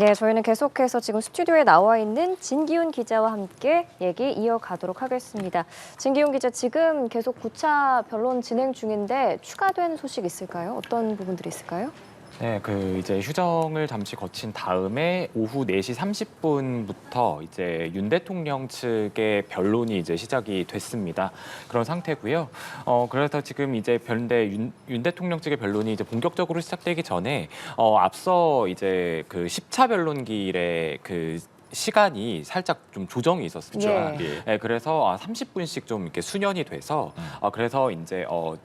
네, 저희는 계속해서 지금 스튜디오에 나와 있는 진기훈 기자와 함께 얘기 이어가도록 하겠습니다. 진기훈 기자, 지금 계속 9차 변론 진행 중인데 추가된 소식 있을까요? 어떤 부분들이 있을까요? 네, 이제 휴정을 잠시 거친 다음에 오후 4시 30분부터 이제 윤 대통령 측의 변론이 이제 시작이 됐습니다. 그런 상태고요. 그래서 지금 이제 윤 대통령 측의 변론이 이제 본격적으로 시작되기 전에 앞서 이제 그 10차 변론길에 시간이 살짝 좀 조정이 있었습니다. 네, 그래서 30분씩 좀 이렇게 수년이 돼서 그래서 이제 오후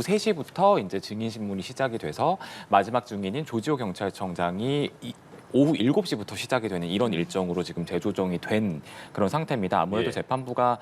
3시부터 이제 증인 신문이 시작이 돼서 마지막 증인인 조지호 경찰청장이 오후 7시부터 시작이 되는 이런 일정으로 지금 재조정이 된 그런 상태입니다. 아무래도 재판부가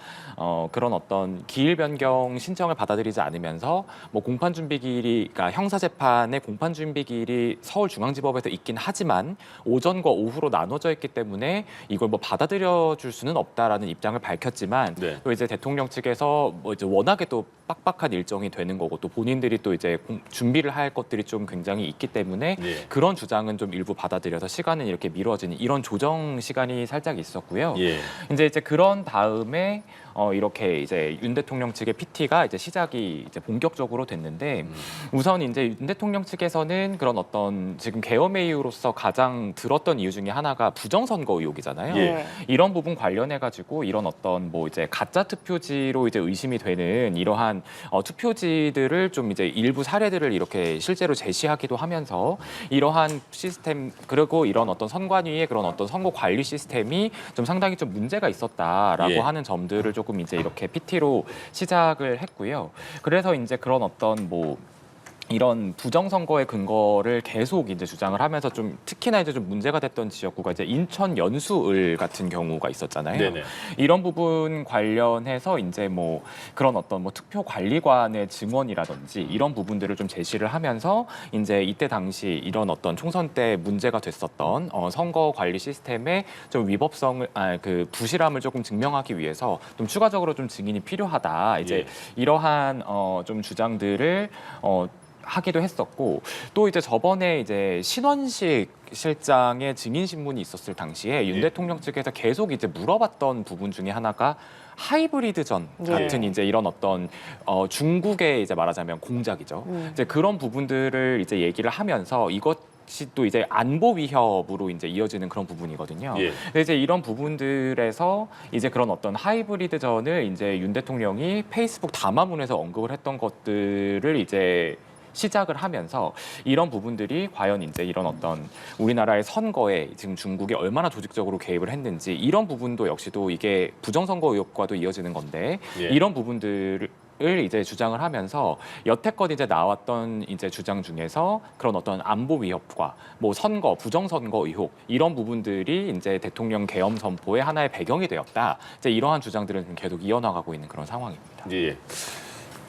그런 어떤 기일 변경 신청을 받아들이지 않으면서 뭐 공판 준비기일이, 그러니까 형사 재판의 공판 준비기일이 서울중앙지법에서 있긴 하지만 오전과 오후로 나눠져 있기 때문에 이걸 뭐 받아들여 줄 수는 없다라는 입장을 밝혔지만 또 이제 대통령 측에서 뭐 이제 워낙에 또 빡빡한 일정이 되는 거고 또 본인들이 또 이제 준비를 할 것들이 좀 굉장히 있기 때문에 그런 주장은 좀 일부 받아들여서 시간은 이렇게 미뤄지는 이런 조정 시간이 살짝 있었고요. 이제 그런 다음에 이렇게 이제 윤 대통령 측의 PT가 이제 시작이 이제 본격적으로 됐는데 우선 이제 윤 대통령 측에서는 그런 어떤 지금 계엄의 이유로서 가장 들었던 이유 중에 하나가 부정선거 의혹이잖아요. 이런 부분 관련해 가지고 이런 어떤 뭐 이제 가짜 투표지로 이제 의심이 되는 이러한 투표지들을 좀 이제 일부 사례들을 이렇게 실제로 제시하기도 하면서 이러한 시스템 그리고 이런 어떤 선관위의 그런 어떤 선거 관리 시스템이 좀 상당히 좀 문제가 있었다라고 하는 점들을 조금 이제 이렇게 PT로 시작을 했고요. 그래서 이제 그런 어떤 뭐 이런 부정선거의 근거를 계속 이제 주장을 하면서 좀 특히나 이제 좀 문제가 됐던 지역구가 이제 인천 연수을 같은 경우가 있었잖아요. 이런 부분 관련해서 이제 뭐 그런 어떤 뭐 투표관리관의 증언이라든지 이런 부분들을 좀 제시를 하면서 이제 이때 당시 이런 어떤 총선 때 문제가 됐었던 선거 관리 시스템의 좀 위법성을 부실함을 조금 증명하기 위해서 좀 추가적으로 좀 증인이 필요하다. 이제 이러한 좀 주장들을 하기도 했었고 또 이제 저번에 이제 신원식 실장의 증인 신문이 있었을 당시에 윤 대통령 측에서 계속 이제 물어봤던 부분 중에 하나가 하이브리드전 같은 이제 이런 어떤 중국의 이제 말하자면 공작이죠. 이제 그런 부분들을 이제 얘기를 하면서 이것이 또 이제 안보 위협으로 이제 이어지는 그런 부분이거든요. 근데 이제 이런 부분들에서 이제 그런 어떤 하이브리드전을 이제 윤 대통령이 페이스북 담화문에서 언급을 했던 것들을 이제 시작을 하면서 이런 부분들이 과연 이제 이런 어떤 우리나라의 선거에 지금 중국이 얼마나 조직적으로 개입을 했는지 이런 부분도 역시도 이게 부정선거 의혹과도 이어지는 건데 이런 부분들을 이제 주장을 하면서 여태껏 이제 나왔던 이제 주장 중에서 그런 어떤 안보 위협과 뭐 선거, 부정선거 의혹 이런 부분들이 이제 대통령 계엄 선포의 하나의 배경이 되었다. 이제 이러한 주장들은 계속 이어나가고 있는 그런 상황입니다.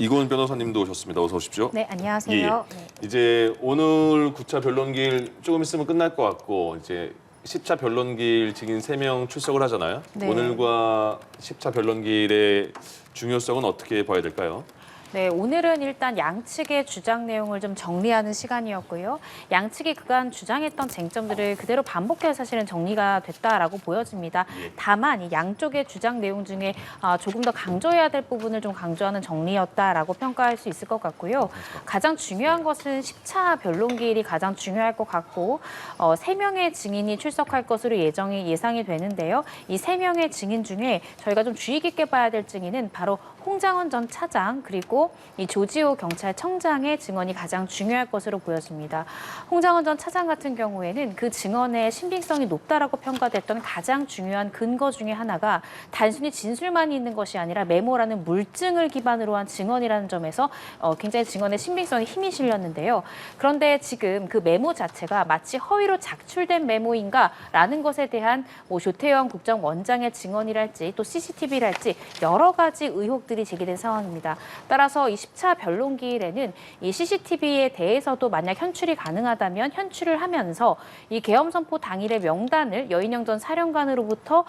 이고은 변호사님도 오셨습니다. 어서 오십시오. 네, 안녕하세요. 이제 오늘 9차 변론길 조금 있으면 끝날 것 같고 이제 10차 변론길 증인 3명 출석을 하잖아요. 오늘과 10차 변론길의 중요성은 어떻게 봐야 될까요? 네, 오늘은 일단 양측의 주장 내용을 좀 정리하는 시간이었고요. 양측이 그간 주장했던 쟁점들을 그대로 반복해서 사실은 정리가 됐다라고 보여집니다. 다만 이 양쪽의 주장 내용 중에 조금 더 강조해야 될 부분을 좀 강조하는 정리였다라고 평가할 수 있을 것 같고요. 가장 중요한 것은 10차 변론기일이 가장 중요할 것 같고 3명의 증인이 출석할 것으로 예상이 되는데요. 이 3명의 증인 중에 저희가 좀 주의 깊게 봐야 될 증인은 바로 홍장원 전 차장 그리고 이 조지호 경찰청장의 증언이 가장 중요할 것으로 보여집니다. 홍장원 전 차장 같은 경우에는 그 증언의 신빙성이 높다라고 평가됐던 가장 중요한 근거 중에 하나가 단순히 진술만 있는 것이 아니라 메모라는 물증을 기반으로 한 증언이라는 점에서 굉장히 증언의 신빙성에 힘이 실렸는데요. 그런데 지금 그 메모 자체가 마치 허위로 작출된 메모인가라는 것에 대한 뭐 조태영 국정원장의 증언이랄지 또 CCTV랄지 여러 가지 의혹들이 제기된 상황입니다. 따라서 따라서 이 10차 변론기일에는 이 CCTV에 대해서도 만약 현출이 가능하다면 현출을 하면서 이 계엄 선포 당일의 명단을 여인영 전 사령관으로부터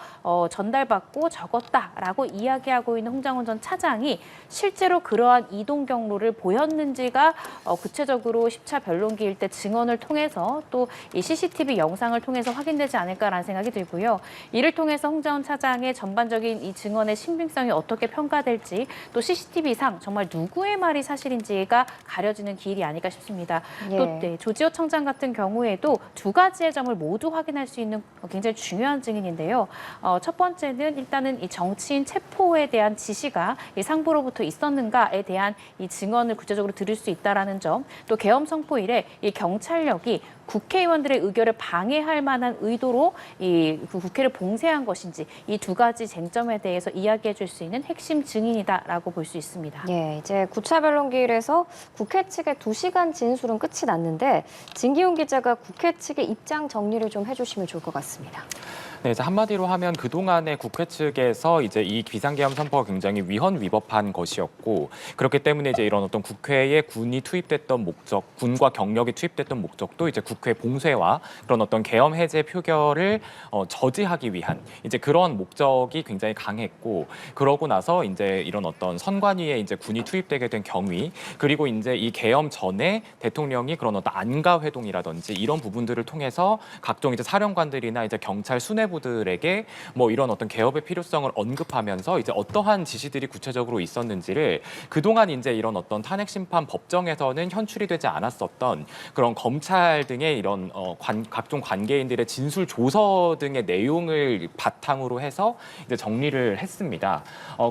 전달받고 적었다라고 이야기하고 있는 홍장훈 전 차장이 실제로 그러한 이동 경로를 보였는지가 구체적으로 10차 변론기일 때 증언을 통해서 또 이 CCTV 영상을 통해서 확인되지 않을까라는 생각이 들고요. 이를 통해서 홍장훈 차장의 전반적인 이 증언의 신빙성이 어떻게 평가될지 또 CCTV상 정말 누구의 말이 사실인지가 가려지는 기일이 아닐까 싶습니다. 예. 또 네, 조지호 청장 같은 경우에도 두 가지의 점을 모두 확인할 수 있는 굉장히 중요한 증인인데요. 첫 번째는 일단은 이 정치인 체포에 대한 지시가 이 상부로부터 있었는가에 대한 이 증언을 구체적으로 들을 수 있다라는 점, 또 계엄 선포 이래 이 경찰력이 국회의원들의 의결을 방해할 만한 의도로 그 국회를 봉쇄한 것인지 이 두 가지 쟁점에 대해서 이야기해 줄 수 있는 핵심 증인이다라고 볼 수 있습니다. 예, 이제 9차 변론기일에서 국회 측의 2시간 진술은 끝이 났는데 진기훈 기자가 국회 측의 입장 정리를 좀 해주시면 좋을 것 같습니다. 네, 이제 한마디로 하면 그동안의 국회 측에서 이제 이 비상계엄 선포가 굉장히 위헌위법한 것이었고 그렇기 때문에 이제 이런 어떤 국회에 군이 투입됐던 목적, 군과 경력이 투입됐던 목적도 이제 국회 봉쇄와 그런 어떤 계엄 해제 표결을 저지하기 위한 이제 그런 목적이 굉장히 강했고 그러고 나서 이제 이런 어떤 선관위에 이제 군이 투입되게 된 경위 그리고 이제 이 계엄 전에 대통령이 그런 어떤 안가 회동이라든지 이런 부분들을 통해서 각종 이제 사령관들이나 이제 경찰 수뇌 부들에게 뭐 이런 어떤 개업의 필요성을 언급하면서 이제 어떠한 지시들이 구체적으로 있었는지를 그동안 이제 이런 어떤 탄핵 심판 법정에서는 현출이 되지 않았었던 그런 검찰 등의 이런 각종 관계인들의 진술 조서 등의 내용을 바탕으로 해서 이제 정리를 했습니다.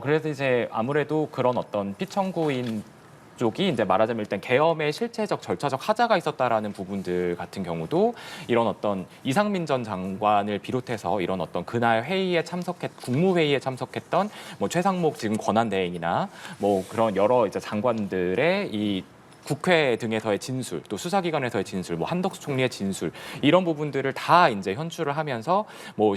그래서 이제 아무래도 그런 어떤 피청구인 쪽이 이제 말하자면 일단 계엄의 실체적 절차적 하자가 있었다라는 부분들 같은 경우도 이런 어떤 이상민 전 장관을 비롯해서 이런 어떤 그날 국무회의에 참석했던 뭐 최상목 지금 권한대행이나 뭐 그런 여러 이제 장관들의 이 국회 등에서의 진술, 또 수사기관에서의 진술, 뭐 한덕수 총리의 진술 이런 부분들을 다 이제 현출을 하면서 뭐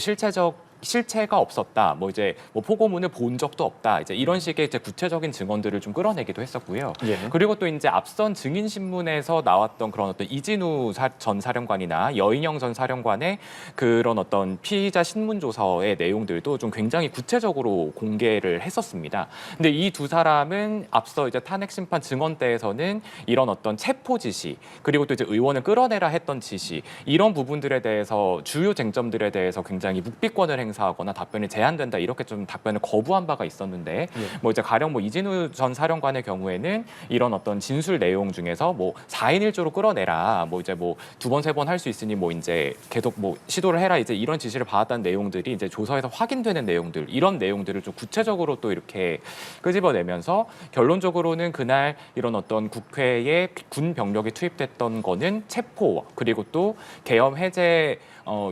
실체가 없었다. 뭐 이제 뭐 포고문을 본 적도 없다. 이제 이런 식의 이제 구체적인 증언들을 좀 끌어내기도 했었고요. 예. 그리고 또 이제 앞선 증인 신문에서 나왔던 그런 어떤 이진우 전 사령관이나 여인영 전 사령관의 그런 어떤 피의자 신문 조서의 내용들도 좀 굉장히 구체적으로 공개를 했었습니다. 근데 이 두 사람은 앞서 이제 탄핵 심판 증언대에서는 이런 어떤 체포 지시 그리고 또 이제 의원을 끌어내라 했던 지시 이런 부분들에 대해서 주요 쟁점들에 대해서 굉장히 묵비권을 행사하거나 답변이 제한된다 이렇게 좀 답변을 거부한 바가 있었는데 뭐 이제 가령 뭐 이진우 전 사령관의 경우에는 이런 어떤 진술 내용 중에서 뭐 4인 1조로 끌어내라 뭐 이제 뭐 2번 3번 할 수 있으니 뭐 이제 계속 뭐 시도를 해라 이제 이런 지시를 받았다는 내용들이 이제 조서에서 확인되는 내용들 이런 내용들을 좀 구체적으로 또 이렇게 끄집어내면서 결론적으로는 그날 이런 어떤 국회에 군 병력이 투입됐던 거는 체포 그리고 또 계엄 해제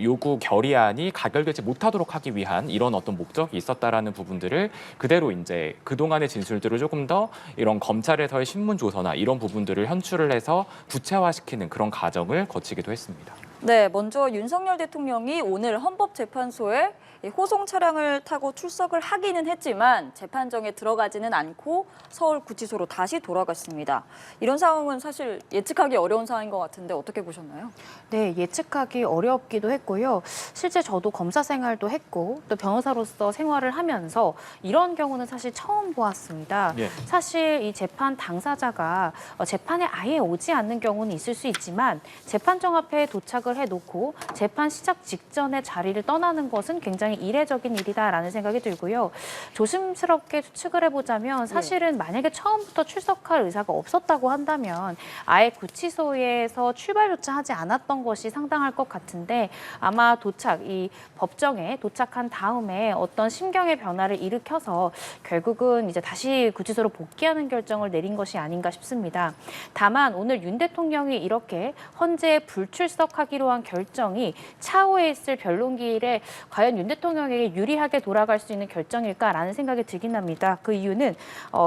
요구 결의안이 가결되지 못하도록 하기 위한 이런 어떤 목적이 있었다라는 부분들을 그대로 이제 그동안의 진술들을 조금 더 이런 검찰에서의 신문 조서나 이런 부분들을 현출을 해서 구체화시키는 그런 과정을 거치기도 했습니다. 네, 먼저 윤석열 대통령이 오늘 헌법재판소에 호송 차량을 타고 출석을 하기는 했지만 재판정에 들어가지는 않고 서울구치소로 다시 돌아갔습니다. 이런 상황은 사실 예측하기 어려운 상황인 것 같은데 어떻게 보셨나요? 네, 예측하기 어렵기도 했고요. 실제 저도 검사 생활도 했고 또 변호사로서 생활을 하면서 이런 경우는 사실 처음 보았습니다. 예. 사실 이 재판 당사자가 재판에 아예 오지 않는 경우는 있을 수 있지만 재판정 앞에 도착을 해놓고 재판 시작 직전에 자리를 떠나는 것은 굉장히 이례적인 일이다라는 생각이 들고요. 조심스럽게 추측을 해보자면 사실은 만약에 처음부터 출석할 의사가 없었다고 한다면 아예 구치소에서 출발조차 하지 않았던 것이 상당할 것 같은데 아마 이 법정에 도착한 다음에 어떤 심경의 변화를 일으켜서 결국은 이제 다시 구치소로 복귀하는 결정을 내린 것이 아닌가 싶습니다. 다만 오늘 윤 대통령이 이렇게 헌재에 불출석하기로 한 결정이 차후에 있을 변론기일에 과연 윤 대통령이 대통령에게 유리하게 돌아갈 수 있는 결정일까라는 생각이 들긴 합니다. 그 이유는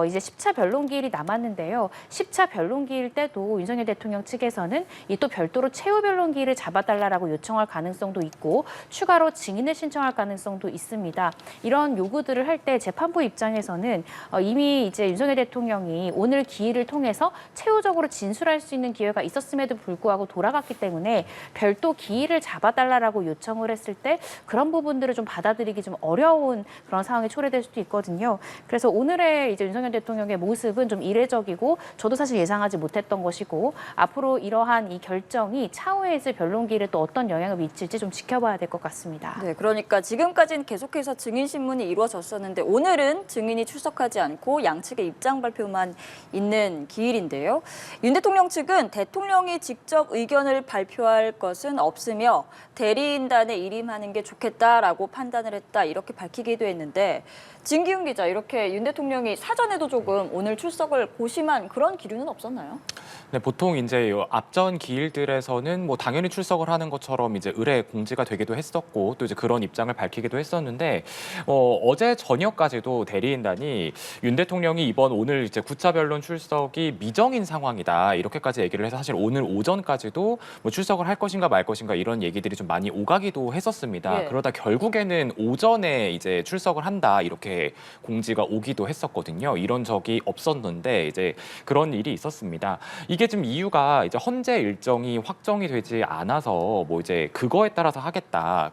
이제 10차 변론기일이 남았는데요. 10차 변론기일 때도 윤석열 대통령 측에서는 이 또 별도로 최후 변론기일을 잡아달라고 요청할 가능성도 있고 추가로 증인을 신청할 가능성도 있습니다. 이런 요구들을 할 때 재판부 입장에서는 이미 이제 윤석열 대통령이 오늘 기일을 통해서 최후적으로 진술할 수 있는 기회가 있었음에도 불구하고 돌아갔기 때문에 별도 기일을 잡아달라고 요청을 했을 때 그런 부분들을 좀 받아들이기 좀 어려운 그런 상황이 초래될 수도 있거든요. 그래서 오늘의 이제 윤석열 대통령의 모습은 좀 이례적이고 저도 사실 예상하지 못했던 것이고 앞으로 이러한 이 결정이 차후에 있을 변론기일에 또 어떤 영향을 미칠지 좀 지켜봐야 될 것 같습니다. 네, 그러니까 지금까지는 계속해서 증인 신문이 이루어졌었는데 오늘은 증인이 출석하지 않고 양측의 입장 발표만 있는 기일인데요. 윤 대통령 측은 대통령이 직접 의견을 발표할 것은 없으며 대리인단에 일임하는 게 좋겠다라고 판단을 했다 이렇게 밝히기도 했는데 진기훈 기자 이렇게 윤 대통령이 사전에도 조금 오늘 출석을 고심한 그런 기류는 없었나요? 네, 보통 이제 요 앞전 기일들에서는 뭐 당연히 출석을 하는 것처럼 이제 의뢰 공지가 되기도 했었고 또 이제 그런 입장을 밝히기도 했었는데 어제 저녁까지도 대리인단이 윤 대통령이 오늘 이제 9차 변론 출석이 미정인 상황이다 이렇게까지 얘기를 해서 사실 오늘 오전까지도 뭐 출석을 할 것인가 말 것인가 이런 얘기들이 좀 많이 오가기도 했었습니다. 예. 그러다 결국에는 오전에 이제 출석을 한다 이렇게 공지가 오기도 했었거든요. 이런 적이 없었는데 이제 그런 일이 있었습니다. 이게 지금 이유가 이제 헌재 일정이 확정이 되지 않아서 뭐 이제 그거에 따라서 하겠다.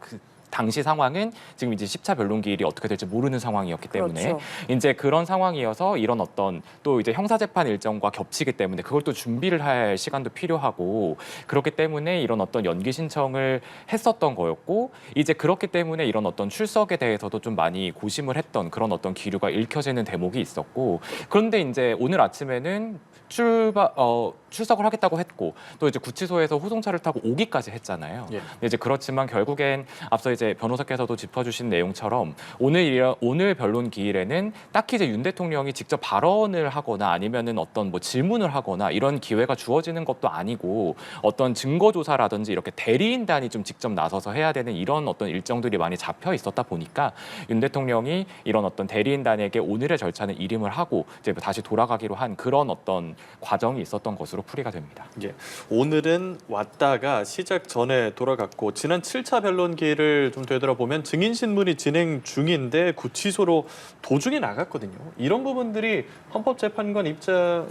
당시 상황은 지금 이제 10차 변론기일이 어떻게 될지 모르는 상황이었기 때문에 그렇죠. 이제 그런 상황이어서 이런 어떤 또 이제 형사재판 일정과 겹치기 때문에 그걸 또 준비를 할 시간도 필요하고 그렇기 때문에 이런 어떤 연기 신청을 했었던 거였고 이제 그렇기 때문에 이런 어떤 출석에 대해서도 좀 많이 고심을 했던 그런 어떤 기류가 읽혀지는 대목이 있었고 그런데 이제 오늘 아침에는 출석을 하겠다고 했고 또 이제 구치소에서 호송차를 타고 오기까지 했잖아요. 예. 근데 이제 그렇지만 결국엔 앞서 이제 변호사께서도 짚어주신 내용처럼 오늘 변론 기일에는 딱히 이제 윤 대통령이 직접 발언을 하거나 아니면은 어떤 뭐 질문을 하거나 이런 기회가 주어지는 것도 아니고 어떤 증거 조사라든지 이렇게 대리인단이 좀 직접 나서서 해야 되는 이런 어떤 일정들이 많이 잡혀 있었다 보니까 윤 대통령이 이런 어떤 대리인단에게 오늘의 절차는 일임을 하고 이제 다시 돌아가기로 한 그런 어떤 과정이 있었던 것으로 풀이가 됩니다. 예, 오늘은 왔다가 시작 전에 돌아갔고 지난 7차 변론기를 좀 되돌아보면 증인 신문이 진행 중인데 구치소로 도중에 나갔거든요. 이런 부분들이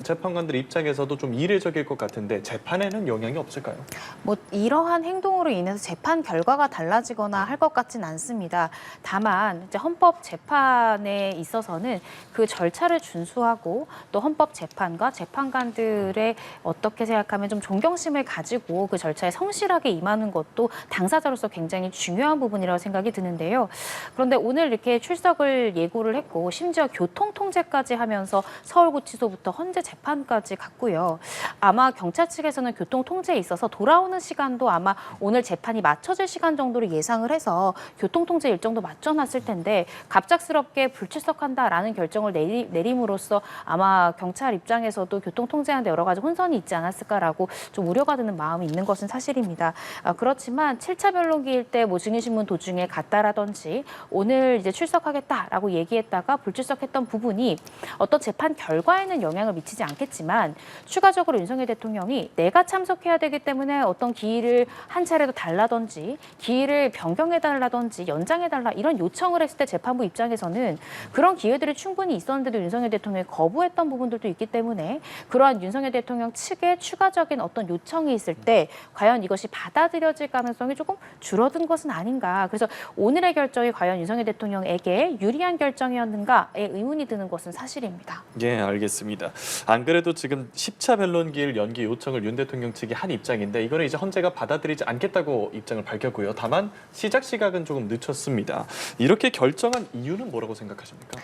재판관들 입장에서도 좀 이례적일 것 같은데 재판에는 영향이 없을까요? 뭐 이러한 행동으로 인해서 재판 결과가 달라지거나 할 것 같진 않습니다. 다만 이제 헌법 재판에 있어서는 그 절차를 준수하고 또 헌법 재판과 재판관들의 어떻게 생각하면 좀 존경심을 가지고 그 절차에 성실하게 임하는 것도 당사자로서 굉장히 중요한 부분이라고 생각이 드는데요. 그런데 오늘 이렇게 출석을 예고를 했고 심지어 교통 통제까지 하면서 서울구치소부터 헌재 재판까지 갔고요. 아마 경찰 측에서는 교통 통제에 있어서 돌아오는 시간도 아마 오늘 재판이 맞춰질 시간 정도로 예상을 해서 교통 통제 일정도 맞춰놨을 텐데 갑작스럽게 불출석한다라는 결정을 내림으로써 아마 경찰 입장에서도 교통 통제하는데 여러 가지 혼선이 있지 않았을까라고 좀 우려가 드는 마음이 있는 것은 사실입니다. 그렇지만 7차 변론기일 때 뭐 증인신문 도중에 갔다라든지 오늘 이제 출석하겠다라고 얘기했다가 불출석했던 부분이 어떤 재판 결과에는 영향을 미치지 않겠지만 추가적으로 윤석열 대통령이 내가 참석해야 되기 때문에 어떤 기일을 한 차례도 달라든지 기일을 변경해달라든지 연장해달라 이런 요청을 했을 때 재판부 입장에서는 그런 기회들이 충분히 있었는데도 윤석열 대통령이 거부했던 부분들도 있기 때문에 그러한 윤석열 대통령 측의 추가적인 어떤 요청이 있을 때 과연 이것이 받아들여질 가능성이 조금 줄어든 것은 아닌가. 그래서 오늘의 결정이 과연 윤석열 대통령에게 유리한 결정이었는가에 의문이 드는 것은 사실입니다. 예, 알겠습니다. 안 그래도 지금 10차 변론기일 연기 요청을 윤 대통령 측이 한 입장인데 이거는 이제 헌재가 받아들이지 않겠다고 입장을 밝혔고요. 다만 시작 시각은 조금 늦췄습니다. 이렇게 결정한 이유는 뭐라고 생각하십니까?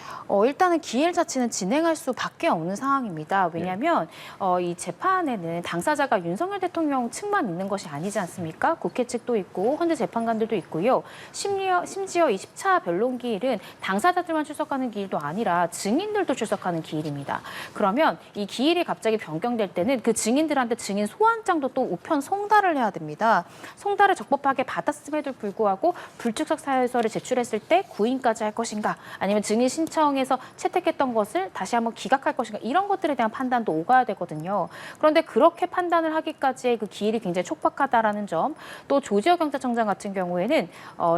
일단은 기일 자체는 진행할 수밖에 없는 상황입니다. 왜냐하면 이 재판 재판에는 당사자가 윤석열 대통령 측만 있는 것이 아니지 않습니까? 국회 측도 있고 헌재 재판관들도 있고요. 심지어 이 10차 변론기일은 당사자들만 출석하는 기일도 아니라 증인들도 출석하는 기일입니다. 그러면 이 기일이 갑자기 변경될 때는 그 증인들한테 증인 소환장도 또 우편 송달을 해야 됩니다. 송달을 적법하게 받았음에도 불구하고 불출석 사유서를 제출했을 때 구인까지 할 것인가 아니면 증인 신청에서 채택했던 것을 다시 한번 기각할 것인가 이런 것들에 대한 판단도 오가야 되거든요. 그런데 그렇게 판단을 하기까지의 그 기일이 굉장히 촉박하다라는 점, 또 조지호 경찰청장 같은 경우에는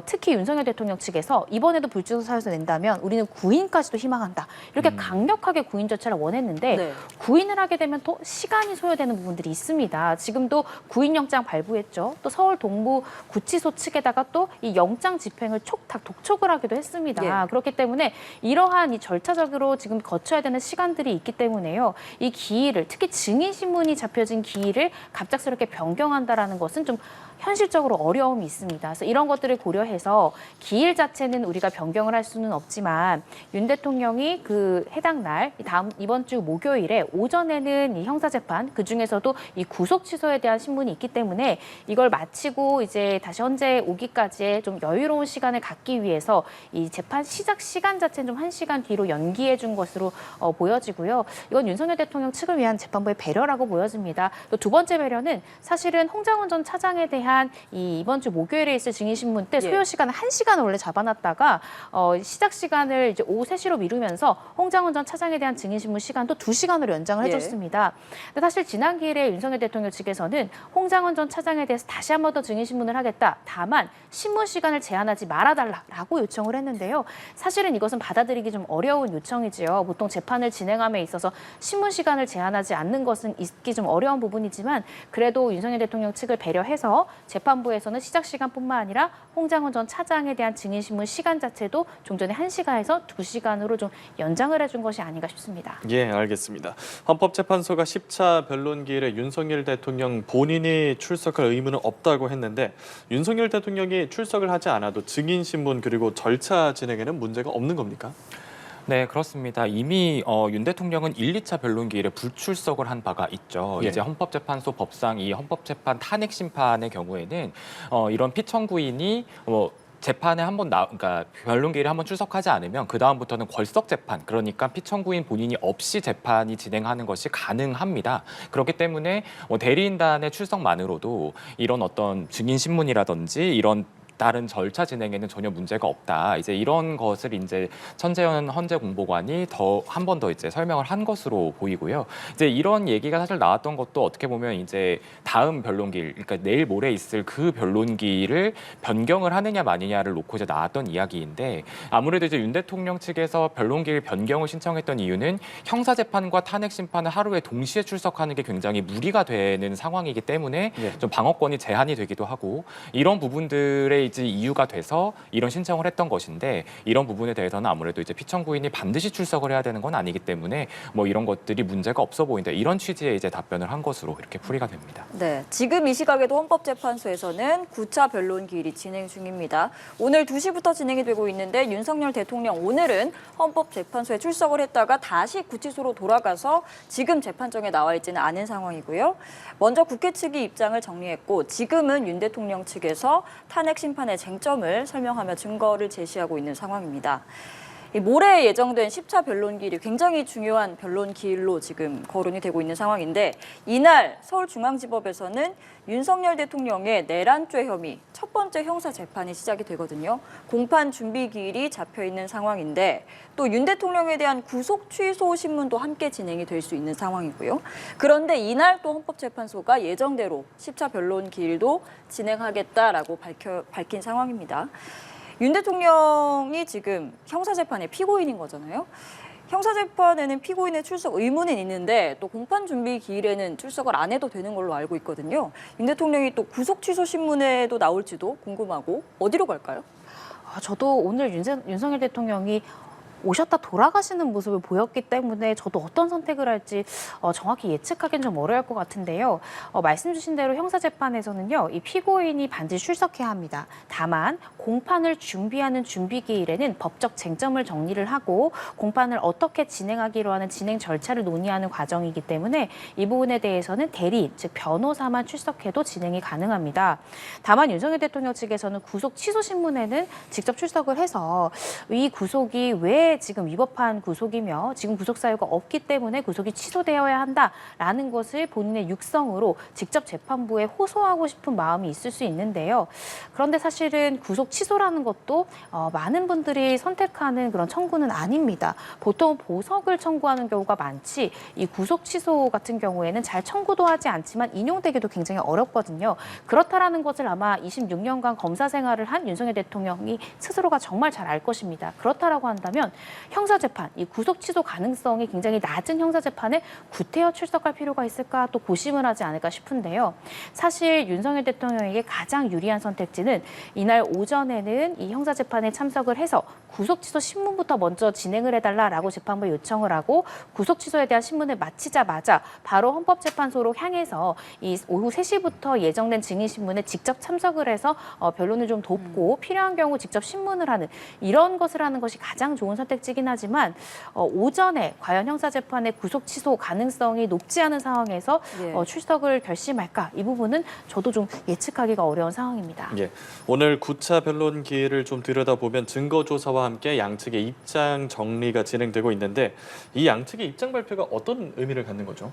특히 윤석열 대통령 측에서 이번에도 불출석 사유서 낸다면 우리는 구인까지도 희망한다. 이렇게 강력하게 구인 절차를 원했는데 네. 구인을 하게 되면 또 시간이 소요되는 부분들이 있습니다. 지금도 구인영장 발부했죠. 또 서울 동부구치소 측에다가 또 이 영장 집행을 촉탁 독촉을 하기도 했습니다. 예. 그렇기 때문에 이러한 이 절차적으로 지금 거쳐야 되는 시간들이 있기 때문에요. 이 기일을 특히 증인 신문이 잡혀진 기일을 갑작스럽게 변경한다라는 것은 좀 현실적으로 어려움이 있습니다. 그래서 이런 것들을 고려해서 기일 자체는 우리가 변경을 할 수는 없지만 윤 대통령이 그 해당 날 이번 주 목요일에 오전에는 이 형사재판 그 중에서도 이 구속 취소에 대한 신문이 있기 때문에 이걸 마치고 이제 다시 헌재 오기까지의 좀 여유로운 시간을 갖기 위해서 이 재판 시작 시간 자체는 좀 1시간 뒤로 연기해 준 것으로 보여지고요. 이건 윤석열 대통령 측을 위한 재판부의 배려라고 보여집니다. 또 두 번째 배려는 사실은 홍장훈 전 차장에 대한 이번 주 목요일에 있을 증인신문 때 소요 시간을 1시간을 원래 잡아놨다가 시작 시간을 이제 오후 3시로 미루면서 홍장훈 전 차장에 대한 증인신문 시간도 2시간으로 연장을 해줬습니다. 근데 사실 지난 기일에 윤석열 대통령 측에서는 홍장훈 전 차장에 대해서 다시 한 번 더 증인신문을 하겠다. 다만 신문 시간을 제한하지 말아달라라고 요청을 했는데요. 사실은 이것은 받아들이기 좀 어려운 요청이지요. 보통 재판을 진행함에 있어서 신문 시간을 제한하지 않는 것은 있기 좀 어려운 부분이지만 그래도 윤석열 대통령 측을 배려해서 재판부에서는 시작 시간뿐만 아니라 홍장훈 전 차장에 대한 증인신문 시간 자체도 종전에 1시간에서 2시간으로 좀 연장을 해준 것이 아닌가 싶습니다. 예, 알겠습니다. 헌법재판소가 10차 변론기일에 윤석열 대통령 본인이 출석할 의무는 없다고 했는데 윤석열 대통령이 출석을 하지 않아도 증인신문 그리고 절차 진행에는 문제가 없는 겁니까? 네, 그렇습니다. 이미 윤 대통령은 1, 2차 변론기일에 불출석을 한 바가 있죠. 예. 이제 헌법재판소 법상 이 헌법재판 탄핵 심판의 경우에는 이런 피청구인이 재판에 한번 그러니까 변론기일에 한번 출석하지 않으면 그 다음부터는 궐석 재판, 그러니까 피청구인 본인이 없이 재판이 진행하는 것이 가능합니다. 그렇기 때문에 대리인단의 출석만으로도 이런 어떤 증인 신문이라든지 이런 다른 절차 진행에는 전혀 문제가 없다. 이제 이런 것을 이제 천재현 헌재 공보관이 한 번 더 이제 설명을 한 것으로 보이고요. 이제 이런 얘기가 사실 나왔던 것도 어떻게 보면 이제 다음 변론기일, 그러니까 내일 모레 있을 그 변론기일을 변경을 하느냐 마느냐를 놓고 이제 나왔던 이야기인데 아무래도 이제 윤 대통령 측에서 변론기일 변경을 신청했던 이유는 형사재판과 탄핵 심판을 하루에 동시에 출석하는 게 굉장히 무리가 되는 상황이기 때문에 좀 방어권이 제한이 되기도 하고 이런 부분들의 이제 이유가 돼서 이런 신청을 했던 것인데 이런 부분에 대해서는 아무래도 이제 피청구인이 반드시 출석을 해야 되는 건 아니기 때문에 이런 것들이 문제가 없어 보인다. 이런 취지의 이제 답변을 한 것으로 이렇게 풀이가 됩니다. 네, 지금 이 시각에도 헌법재판소에서는 9차 변론기일이 진행 중입니다. 오늘 2시부터 진행이 되고 있는데 윤석열 대통령 오늘은 헌법재판소에 출석을 했다가 다시 구치소로 돌아가서 지금 재판정에 나와 있지는 않은 상황이고요. 먼저 국회 측이 입장을 정리했고 지금은 윤 대통령 측에서 탄핵 심판의 쟁점을 설명하며 증거를 제시하고 있는 상황입니다. 모레 예정된 10차 변론기일이 굉장히 중요한 변론기일로 지금 거론이 되고 있는 상황인데 이날 서울중앙지법에서는 윤석열 대통령의 내란죄 혐의 첫 번째 형사재판이 시작이 되거든요. 공판 준비기일이 잡혀있는 상황인데 또 윤 대통령에 대한 구속 취소 신문도 함께 진행이 될 수 있는 상황이고요. 그런데 이날 또 헌법재판소가 예정대로 10차 변론기일도 진행하겠다라고 밝힌 상황입니다. 윤 대통령이 지금 형사재판의 피고인인 거잖아요. 형사재판에는 피고인의 출석 의무는 있는데 또 공판준비 기일에는 출석을 안 해도 되는 걸로 알고 있거든요. 윤 대통령이 또 구속 취소 신문에도 나올지도 궁금하고 어디로 갈까요? 저도 오늘 윤석열 대통령이 오셨다 돌아가시는 모습을 보였기 때문에 저도 어떤 선택을 할지 정확히 예측하기는 좀 어려울 것 같은데요. 말씀 주신 대로 형사재판에서는요, 이 피고인이 반드시 출석해야 합니다. 다만 공판을 준비하는 준비기일에는 법적 쟁점을 정리를 하고 공판을 어떻게 진행하기로 하는 진행 절차를 논의하는 과정이기 때문에 이 부분에 대해서는 대리인, 즉 변호사만 출석해도 진행이 가능합니다. 다만 윤석열 대통령 측에서는 구속 취소 신문에는 직접 출석을 해서 이 구속이 왜 지금 위법한 구속이며 지금 구속 사유가 없기 때문에 구속이 취소되어야 한다라는 것을 본인의 육성으로 직접 재판부에 호소하고 싶은 마음이 있을 수 있는데요. 그런데 사실은 구속 취소라는 것도 많은 분들이 선택하는 그런 청구는 아닙니다. 보통 보석을 청구하는 경우가 많지 이 구속 취소 같은 경우에는 잘 청구도 하지 않지만 인용되기도 굉장히 어렵거든요. 그렇다라는 것을 아마 26년간 검사 생활을 한 윤석열 대통령이 스스로가 정말 잘 알 것입니다. 그렇다라고 한다면 형사재판, 이 구속 취소 가능성이 굉장히 낮은 형사재판에 구태여 출석할 필요가 있을까 또 고심을 하지 않을까 싶은데요. 사실 윤석열 대통령에게 가장 유리한 선택지는 이날 오전에는 이 형사재판에 참석을 해서 구속 취소 신문부터 먼저 진행을 해달라라고 재판부에 요청을 하고 구속 취소에 대한 신문을 마치자마자 바로 헌법재판소로 향해서 이 오후 3시부터 예정된 증인 신문에 직접 참석을 해서 변론을 좀 돕고 필요한 경우 직접 신문을 하는 이런 것을 하는 것이 가장 좋은 선택지긴 하지만 오전에 과연 형사재판의 구속 취소 가능성이 높지 않은 상황에서 출석을 결심할까 이 부분은 저도 좀 예측하기가 어려운 상황입니다. 예, 오늘 9차 변론 기일을 좀 들여다보면 증거 조사와 함께 양측의 입장 정리가 진행되고 있는데 이 양측의 입장 발표가 어떤 의미를 갖는 거죠?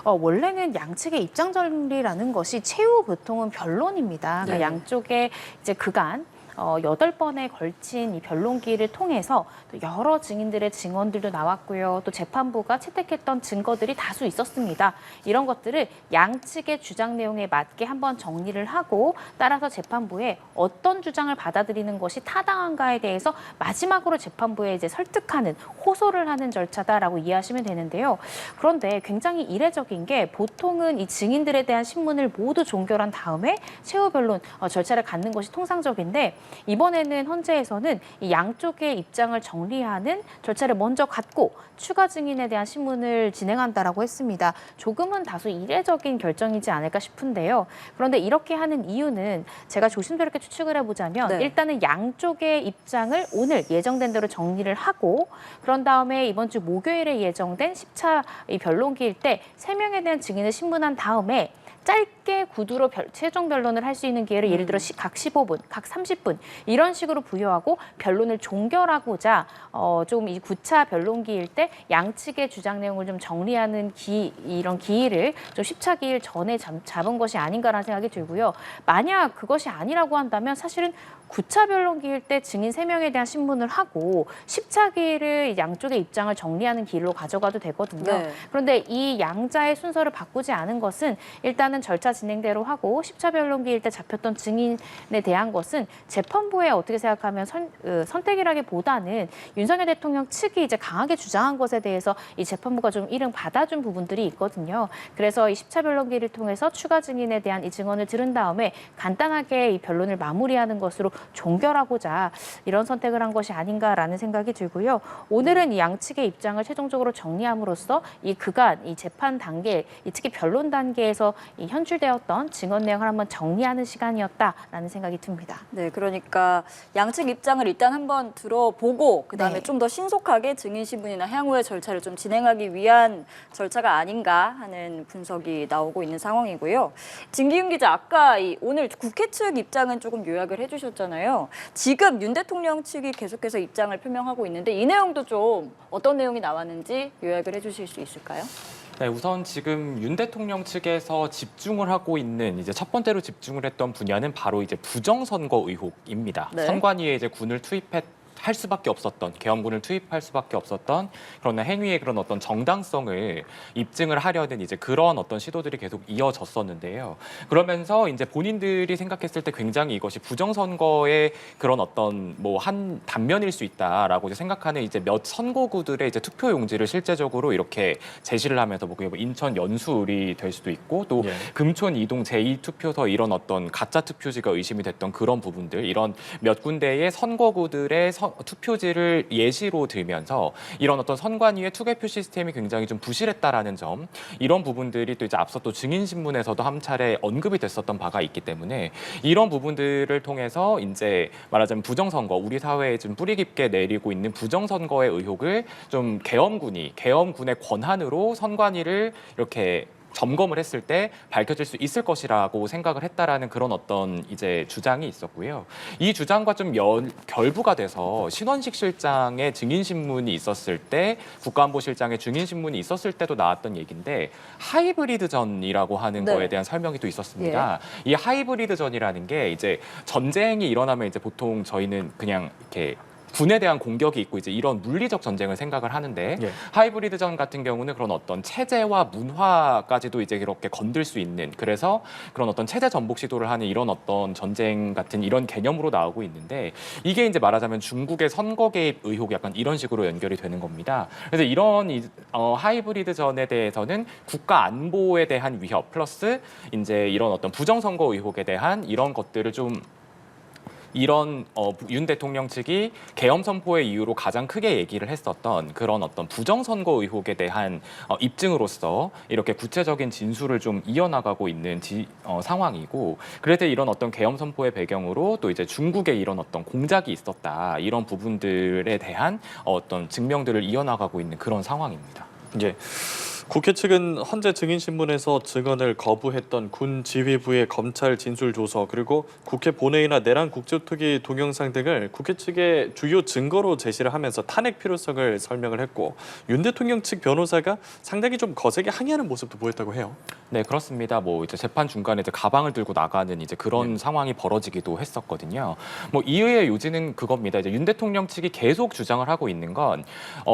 원래는 양측의 입장 정리라는 것이 최후 보통은 변론입니다. 그러니까 양쪽의 이제 그간 8번에 걸친 이 변론기를 통해서 또 여러 증인들의 증언들도 나왔고요. 또 재판부가 채택했던 증거들이 다수 있었습니다. 이런 것들을 양측의 주장 내용에 맞게 한번 정리를 하고 따라서 재판부에 어떤 주장을 받아들이는 것이 타당한가에 대해서 마지막으로 재판부에 이제 설득하는 호소를 하는 절차다라고 이해하시면 되는데요. 그런데 굉장히 이례적인 게 보통은 이 증인들에 대한 신문을 모두 종결한 다음에 최후 변론 절차를 갖는 것이 통상적인데 이번에는 헌재에서는 이 양쪽의 입장을 정리하는 절차를 먼저 갖고 추가 증인에 대한 신문을 진행한다라고 했습니다. 조금은 다소 이례적인 결정이지 않을까 싶은데요. 그런데 이렇게 하는 이유는 제가 조심스럽게 추측을 해보자면 일단은 양쪽의 입장을 오늘 예정된 대로 정리를 하고 그런 다음에 이번 주 목요일에 예정된 10차 이 변론기일 때 3명에 대한 증인을 신문한 다음에 짧게 구두로 최종 변론을 할 수 있는 기회를 예를 들어 각 15분, 각 30분 이런 식으로 부여하고 변론을 종결하고자 좀 이 9차 변론기일 때 양측의 주장 내용을 좀 정리하는 이런 기일을 좀 10차 기일 전에 잡은 것이 아닌가라는 생각이 들고요. 만약 그것이 아니라고 한다면 사실은 9차 변론기일 때 증인 3명에 대한 신문을 하고 10차 기일을 양쪽의 입장을 정리하는 기일로 가져가도 되거든요. 그런데 이 양자의 순서를 바꾸지 않은 것은 일단은 절차 진행대로 하고 10차 변론기일 때 잡혔던 증인에 대한 것은 재판부에 어떻게 생각하면 선택이라기보다는 윤석열 대통령 측이 이제 강하게 주장한 것에 대해서 이 재판부가 좀 이름 받아준 부분들이 있거든요. 그래서 이 10차 변론기를 통해서 추가 증인에 대한 이 증언을 들은 다음에 간단하게 이 변론을 마무리하는 것으로 종결하고자 이런 선택을 한 것이 아닌가라는 생각이 들고요. 오늘은 이 양측의 입장을 최종적으로 정리함으로써 이 그간 이 재판 단계, 특히 변론 단계에서 이 현출되었던 증언 내용을 한번 정리하는 시간이었다라는 생각이 듭니다. 네, 그러니까 양측 입장을 일단 한번 들어보고 그다음에 좀 더 신속하게 증인 신문이나 향후의 절차를 좀 진행하기 위한 절차가 아닌가 하는 분석이 나오고 있는 상황이고요. 진기훈 기자, 아까 오늘 국회 측 입장은 조금 요약을 해주셨잖아요. 지금 윤 대통령 측이 계속해서 입장을 표명하고 있는데 이 내용도 좀 어떤 내용이 나왔는지 요약을 해주실 수 있을까요? 네, 우선 지금 윤 대통령 측에서 집중을 하고 있는 이제 첫 번째로 집중을 했던 분야는 바로 이제 부정선거 의혹입니다. 선관위에 이제 군을 할 수밖에 없었던, 계엄군을 투입할 수밖에 없었던 그런 행위의 그런 어떤 정당성을 입증을 하려는 이제 그런 어떤 시도들이 계속 이어졌었는데요. 그러면서 이제 본인들이 생각했을 때 굉장히 이것이 부정선거의 그런 어떤 뭐 한 단면일 수 있다라고 이제 생각하는 이제 몇 선거구들의 이제 투표 용지를 실제적으로 이렇게 제시를 하면서 뭐 인천 연수울이 될 수도 있고 또 금촌 이동 제2투표소 이런 어떤 가짜 투표지가 의심이 됐던 그런 부분들, 이런 몇 군데의 선거구들의 투표지를 예시로 들면서 이런 어떤 선관위의 투개표 시스템이 굉장히 좀 부실했다라는 점, 이런 부분들이 또 이제 앞서 또 증인 신문에서도 한 차례 언급이 됐었던 바가 있기 때문에 이런 부분들을 통해서 이제 말하자면 부정선거, 우리 사회에 좀 뿌리 깊게 내리고 있는 부정선거의 의혹을 좀 계엄군의 권한으로 선관위를 이렇게 점검을 했을 때 밝혀질 수 있을 것이라고 생각을 했다라는 그런 어떤 이제 주장이 있었고요. 이 주장과 좀 결부가 돼서 신원식 실장의 증인 신문이 있었을 때, 국가안보실장의 증인 신문이 있었을 때도 나왔던 얘기인데 하이브리드전이라고 하는 네. 거에 대한 설명이 또 있었습니다. 이 하이브리드전이라는 게 이제 전쟁이 일어나면 이제 보통 저희는 그냥 이렇게 군에 대한 공격이 있고 이제 이런 물리적 전쟁을 생각을 하는데 예. 하이브리드전 같은 경우는 그런 어떤 체제와 문화까지도 이제 이렇게 건들 수 있는, 그래서 그런 어떤 체제 전복 시도를 하는 이런 어떤 전쟁 같은 이런 개념으로 나오고 있는데, 이게 이제 말하자면 중국의 선거 개입 의혹이 약간 이런 식으로 연결이 되는 겁니다. 그래서 이런 하이브리드전에 대해서는 국가 안보에 대한 위협 플러스 이제 이런 어떤 부정선거 의혹에 대한 이런 것들을 좀 이런 윤 대통령 측이 계엄 선포의 이유로 가장 크게 얘기를 했었던 그런 어떤 부정선거 의혹에 대한 입증으로서 이렇게 구체적인 진술을 좀 이어나가고 있는 상황이고, 그래서 이런 어떤 계엄 선포의 배경으로 또 이제 중국의 이런 어떤 공작이 있었다, 이런 부분들에 대한 어떤 증명들을 이어나가고 있는 그런 상황입니다. 예. 국회 측은 헌재 증인신문에서 증언을 거부했던 군 지휘부의 검찰 진술조서, 그리고 국회 본회의나 내란 국제투기 동영상 등을 국회 측의 주요 증거로 제시를 하면서 탄핵 필요성을 설명을 했고, 윤 대통령 측 변호사가 상당히 좀 거세게 항의하는 모습도 보였다고 해요. 네, 그렇습니다. 뭐 이제 재판 중간에 이제 가방을 들고 나가는 이제 그런 상황이 벌어지기도 했었거든요. 뭐 이의의 요지는 그겁니다. 이제 윤 대통령 측이 계속 주장을 하고 있는 건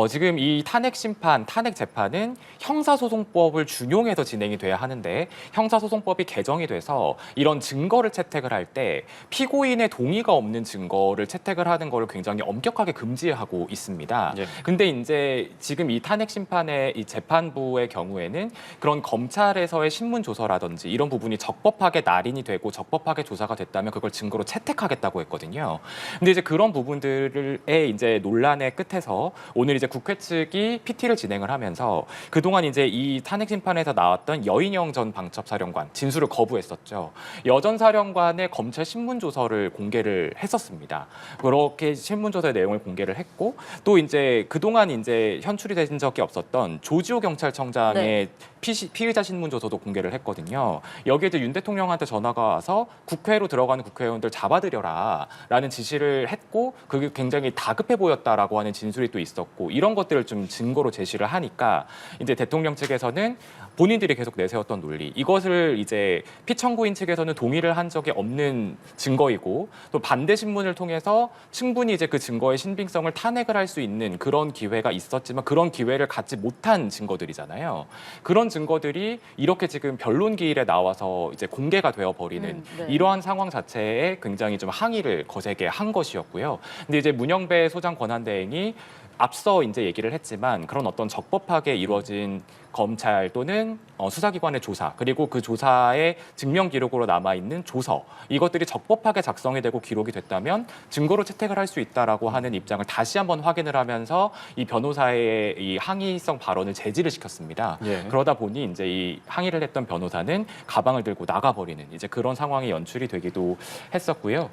지금 이 탄핵 재판은 형사소송법을 준용해서 진행이 돼야 하는데, 형사소송법이 개정이 돼서 이런 증거를 채택을 할 때 피고인의 동의가 없는 증거를 채택을 하는 거를 굉장히 엄격하게 금지하고 있습니다. 예. 근데 이제 지금 이 탄핵 심판의 이 재판부의 경우에는 그런 검찰에서의 신문 조서라든지 이런 부분이 적법하게 날인이 되고 적법하게 조사가 됐다면 그걸 증거로 채택하겠다고 했거든요. 근데 이제 그런 부분들의 이제 논란의 끝에서 오늘 이제 국회 측이 PT를 진행을 하면서 그동안 이제 이 탄핵 심판에서 나왔던 여인영 전 방첩사령관 진술을 거부했었죠. 여 전 사령관의 검찰 신문 조서를 공개를 했었습니다. 그렇게 신문 조서의 내용을 공개를 했고, 또 이제 그동안 이제 현출이 된 적이 없었던 조지호 경찰청장의 피의자 신문 조서도 공개를 했거든요. 여기에 이제 윤 대통령한테 전화가 와서 국회로 들어가는 국회의원들 잡아들여라라는 지시를 했고, 그게 굉장히 다급해 보였다라고 하는 진술이 또 있었고, 이런 것들을 좀 증거로 제시를 하니까 이제 대통령 측에서는 본인들이 계속 내세웠던 논리, 이것을 이제 피청구인 측에서는 동의를 한 적이 없는 증거이고, 또 반대 신문을 통해서 충분히 이제 그 증거의 신빙성을 탄핵을 할 수 있는 그런 기회가 있었지만 그런 기회를 갖지 못한 증거들이잖아요. 그런 증거들이 이렇게 지금 변론기일에 나와서 이제 공개가 되어 버리는 네. 이러한 상황 자체에 굉장히 좀 항의를 거세게 한 것이었고요. 근데 이제 문영배 소장 권한대행이 앞서 이제 얘기를 했지만 그런 어떤 적법하게 이루어진 검찰 또는 수사기관의 조사, 그리고 그 조사의 증명 기록으로 남아 있는 조서, 이것들이 적법하게 작성이 되고 기록이 됐다면 증거로 채택을 할 수 있다라고 하는 입장을 다시 한번 확인을 하면서 이 변호사의 이 항의성 발언을 제지를 시켰습니다. 예. 그러다 보니 이제 이 항의를 했던 변호사는 가방을 들고 나가버리는 이제 그런 상황이 연출이 되기도 했었고요.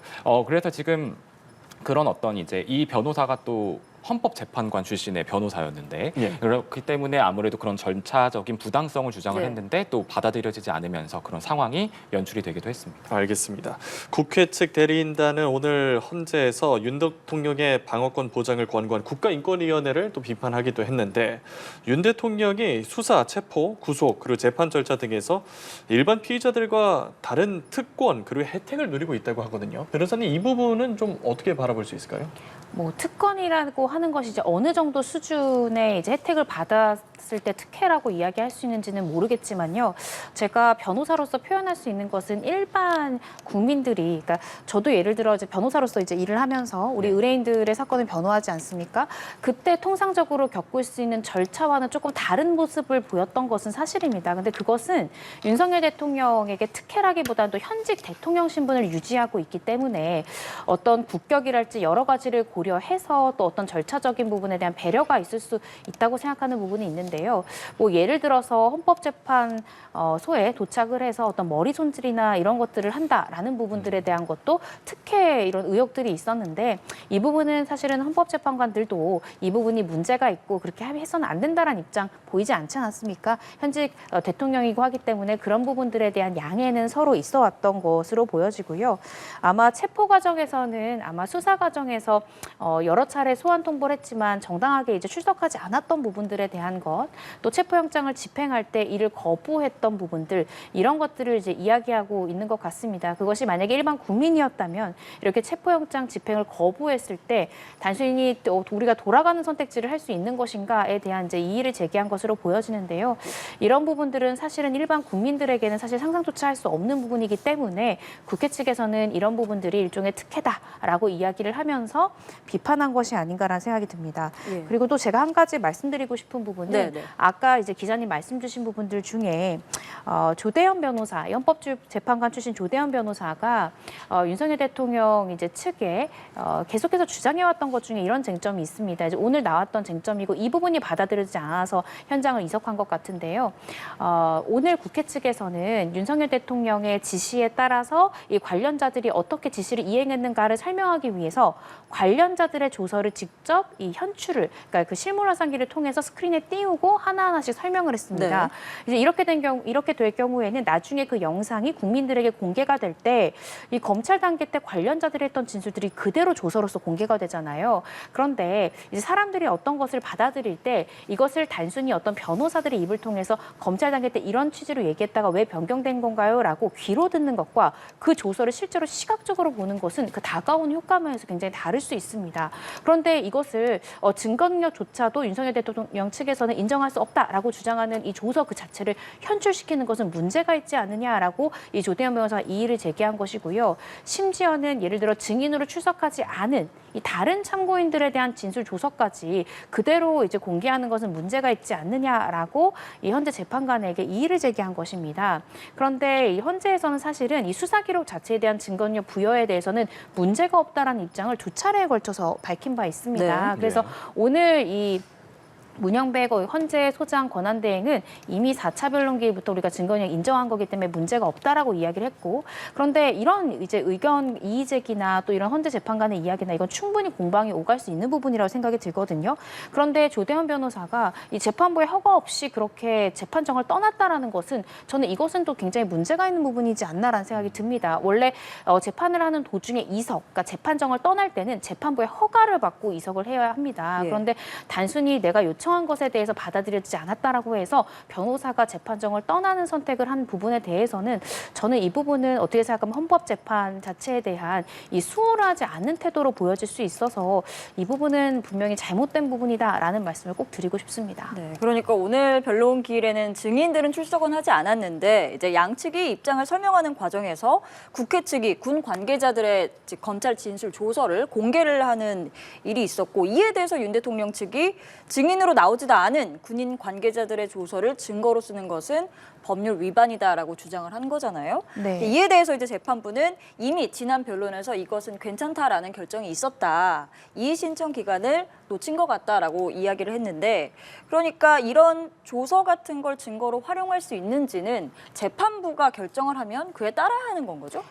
그래서 지금 그런 어떤 이제 이 변호사가 또 헌법재판관 출신의 변호사였는데 예. 그렇기 때문에 아무래도 그런 절차적인 부당성을 주장을 네. 했는데 또 받아들여지지 않으면서 그런 상황이 연출이 되기도 했습니다. 알겠습니다. 국회 측 대리인단은 오늘 헌재에서 윤 대통령의 방어권 보장을 권고한 국가인권위원회를 또 비판하기도 했는데, 윤 대통령이 수사, 체포, 구속, 그리고 재판 절차 등에서 일반 피의자들과 다른 특권 그리고 혜택을 누리고 있다고 하거든요. 변호사님, 이 부분은 좀 어떻게 바라볼 수 있을까요? 뭐 특권이라고 하는 것이 이제 어느 정도 수준의 이제 혜택을 봤을 때 특혜라고 이야기할 수 있는지는 모르겠지만요. 제가 변호사로서 표현할 수 있는 것은 일반 국민들이, 그러니까 저도 예를 들어 이제 변호사로서 이제 일을 하면서 우리 의뢰인들의 사건을 변호하지 않습니까? 그때 통상적으로 겪을 수 있는 절차와는 조금 다른 모습을 보였던 것은 사실입니다. 근데 그것은 윤석열 대통령에게 특혜라기보다도 현직 대통령 신분을 유지하고 있기 때문에 어떤 국격이랄지 여러 가지를 고려해서 또 어떤 절차적인 부분에 대한 배려가 있을 수 있다고 생각하는 부분이 있는데요. 뭐 예를 들어서 헌법재판소에 도착을 해서 어떤 머리 손질이나 이런 것들을 한다라는 부분들에 대한 것도 특혜 이런 의혹들이 있었는데 이 부분은 사실은 헌법재판관들도 이 부분이 문제가 있고 그렇게 해서는 안 된다라는 입장 보이지 않지 않았습니까? 현직 대통령이고 하기 때문에 그런 부분들에 대한 양해는 서로 있어 왔던 것으로 보여지고요. 아마 체포 과정에서는 아마 수사 과정에서 여러 차례 소환 통보를 했지만 정당하게 이제 출석하지 않았던 부분들에 대한 것, 또 체포영장을 집행할 때 이를 거부했던 부분들 이런 것들을 이제 이야기하고 있는 것 같습니다. 그것이 만약에 일반 국민이었다면 이렇게 체포영장 집행을 거부했을 때 단순히 우리가 돌아가는 선택지를 할 수 있는 것인가에 대한 이제 이의를 제기한 것으로 보여지는데요. 이런 부분들은 사실은 일반 국민들에게는 사실 상상조차 할 수 없는 부분이기 때문에 국회 측에서는 이런 부분들이 일종의 특혜다라고 이야기를 하면서 비판한 것이 아닌가라는 생각이 듭니다. 예. 그리고 또 제가 한 가지 말씀드리고 싶은 부분은 네네. 아까 이제 기자님 말씀 주신 부분들 중에 조대현 변호사, 헌법재판관 출신 조대현 변호사가 윤석열 대통령 이제 측에 계속해서 주장해왔던 것 중에 이런 쟁점이 있습니다. 이제 오늘 나왔던 쟁점이고 이 부분이 받아들여지지 않아서 현장을 이석한 것 같은데요. 오늘 국회 측에서는 윤석열 대통령의 지시에 따라서 이 관련자들이 어떻게 지시를 이행했는가를 설명하기 위해서 관련자들의 조서를 직접 이 현출을, 그러니까 그 실물 화상기를 통해서 스크린에 띄우고 하나하나씩 설명을 했습니다. 이제 이렇게 될 경우에는 나중에 그 영상이 국민들에게 공개가 될 때 이 검찰 단계 때 관련자들이 했던 진술들이 그대로 조서로서 공개가 되잖아요. 그런데 이제 사람들이 어떤 것을 받아들일 때 이것을 단순히 어떤 변호사들의 입을 통해서 검찰 단계 때 이런 취지로 얘기했다가 왜 변경된 건가요? 라고 귀로 듣는 것과 그 조서를 실제로 시각적으로 보는 것은 그 다가온 효과면에서 굉장히 다를 수 있습니다. 그런데 이것을 증거 능력조차도 윤석열 대통령 측에서는 인정할 수 없다라고 주장하는 이 조서 그 자체를 현출시키는 것은 문제가 있지 않느냐라고 이 조대현 변호사가 이의를 제기한 것이고요. 심지어는 예를 들어 증인으로 출석하지 않은 이 다른 참고인들에 대한 진술 조서까지 그대로 이제 공개하는 것은 문제가 있지 않느냐라고 이 현재 재판관에게 이의를 제기한 것입니다. 그런데 이 헌재에서는 사실은 이 수사 기록 자체에 대한 증거력 부여에 대해서는 문제가 없다라는 입장을 두 차례에 걸쳐서 밝힌 바 있습니다. 네. 그래서 오늘 이 문영배 헌재 소장 권한대행은 이미 4차 변론기부터 우리가 증거력 인정한 거기 때문에 문제가 없다라고 이야기를 했고, 그런데 이런 이제 의견 이의 제기나 또 이런 헌재 재판관의 이야기나 이건 충분히 공방이 오갈 수 있는 부분이라고 생각이 들거든요. 그런데 조대현 변호사가 이 재판부의 허가 없이 그렇게 재판정을 떠났다라는 것은 저는 이것은 또 굉장히 문제가 있는 부분이지 않나라는 생각이 듭니다. 원래 재판을 하는 도중에 이석, 그러니까 재판정을 떠날 때는 재판부의 허가를 받고 이석을 해야 합니다. 예. 그런데 단순히 내가 요청한 것에 대해서 받아들여지지 않았다라고 해서 변호사가 재판정을 떠나는 선택을 한 부분에 대해서는 저는 이 부분은 어떻게 생각하면 헌법재판 자체에 대한 이 수월하지 않는 태도로 보여질 수 있어서 이 부분은 분명히 잘못된 부분이다라는 말씀을 꼭 드리고 싶습니다. 네, 그러니까 오늘 변론기일에는 증인들은 출석은 하지 않았는데 이제 양측이 입장을 설명하는 과정에서 국회 측이 군 관계자들의 검찰 진술 조서를 공개를 하는 일이 있었고, 이에 대해서 윤 대통령 측이 증인으로 나오지도 않은 군인 관계자들의 조서를 증거로 쓰는 것은 법률 위반이다라고 주장을 한 거잖아요. 네. 이에 대해서 이제 재판부는 이미 지난 변론에서 이것은 괜찮다라는 결정이 있었다. 이의 신청 기간을 놓친 것 같다라고 이야기를 했는데, 그러니까 이런 조서 같은 걸 증거로 활용할 수 있는지는 재판부가 결정을 하면 그에 따라야 하는 건 거죠?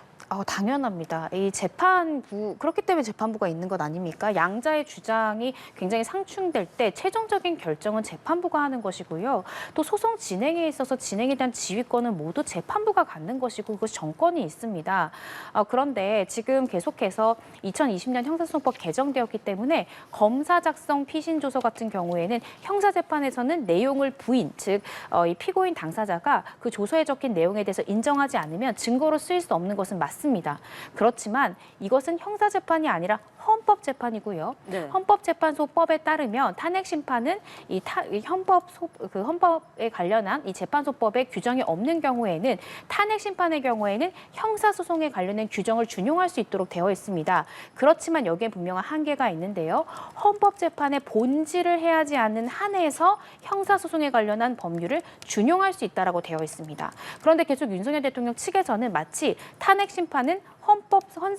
당연합니다. 이 재판부, 그렇기 때문에 재판부가 있는 것 아닙니까? 양자의 주장이 굉장히 상충될 때 최종적인 결정은 재판부가 하는 것이고요. 또 소송 진행에 있어서 진행에 대한 지휘권은 모두 재판부가 갖는 것이고 그것이 정권이 있습니다. 그런데 지금 계속해서 2020년 형사소송법 개정되었기 때문에 검사 작성 피신 조서 같은 경우에는 형사재판에서는 내용을 부인, 즉 이 피고인 당사자가 그 조서에 적힌 내용에 대해서 인정하지 않으면 증거로 쓰일 수 없는 것은 맞습니다. 그렇지만 이것은 형사재판이 아니라 헌법재판이고요. 네. 헌법재판소법에 따르면 탄핵 심판은 이 헌법에 관련한 이 재판소법에 규정이 없는 경우에는 탄핵 심판의 경우에는 형사소송에 관련된 규정을 준용할 수 있도록 되어 있습니다. 그렇지만 여기에 분명한 한계가 있는데요. 헌법재판의 본질을 해하지 않는 한에서 형사소송에 관련한 법률을 준용할 수 있다라고 되어 있습니다. 그런데 계속 윤석열 대통령 측에서는 마치 탄핵 심판은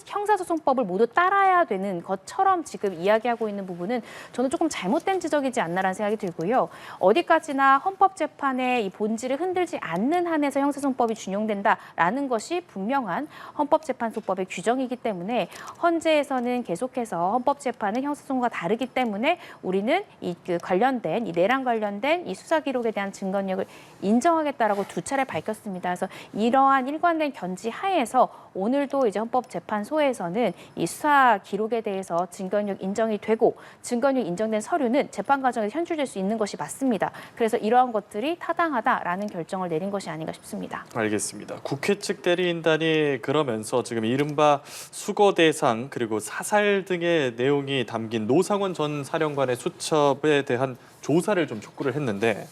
형사소송법을 모두 따라야 되는 것처럼 지금 이야기하고 있는 부분은 저는 조금 잘못된 지적이지 않나라는 생각이 들고요. 어디까지나 헌법재판의 이 본질을 흔들지 않는 한에서 형사소송법이 준용된다라는 것이 분명한 헌법재판소법의 규정이기 때문에 헌재에서는 계속해서 헌법재판은 형사소송과 다르기 때문에 우리는 이 관련된 이 내란 관련된 이 수사 기록에 대한 증거력을 인정하겠다라고 두 차례 밝혔습니다. 그래서 이러한 일관된 견지 하에서 오늘도 이제 헌법재판소에서는 이 수사 기록에 대해서 증거력 인정이 되고 증거력 인정된 서류는 재판 과정에서 현출될 수 있는 것이 맞습니다. 그래서 이러한 것들이 타당하다라는 결정을 내린 것이 아닌가 싶습니다. 알겠습니다. 국회 측 대리인단이 그러면서 지금 이른바 수거 대상 그리고 사살 등의 내용이 담긴 노상원 전 사령관의 수첩에 대한 조사를 좀 촉구를 했는데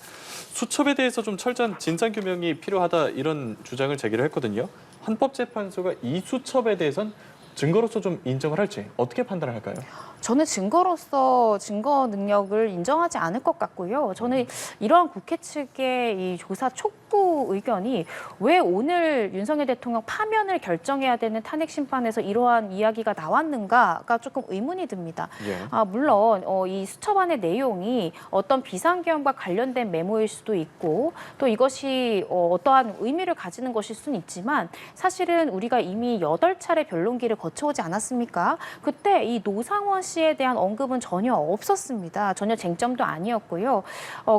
수첩에 대해서 좀 철저한 진상규명이 필요하다 이런 주장을 제기를 했거든요. 헌법재판소가 이 수첩에 대해선 증거로서 좀 인정을 할지 어떻게 판단을 할까요? 저는 증거로서 증거 능력을 인정하지 않을 것 같고요. 저는 이러한 국회 측의 이 조사 촉구 의견이 왜 오늘 윤석열 대통령 파면을 결정해야 되는 탄핵 심판에서 이러한 이야기가 나왔는가가 조금 의문이 듭니다. 예. 물론 이 수첩안의 내용이 어떤 비상계엄과 관련된 메모일 수도 있고 또 이것이 어떠한 의미를 가지는 것일 수는 있지만 사실은 우리가 이미 8차례 변론기를 거쳐오지 않았습니까? 그때 이 노상원 씨에 대한 언급은 전혀 없었습니다. 전혀 쟁점도 아니었고요.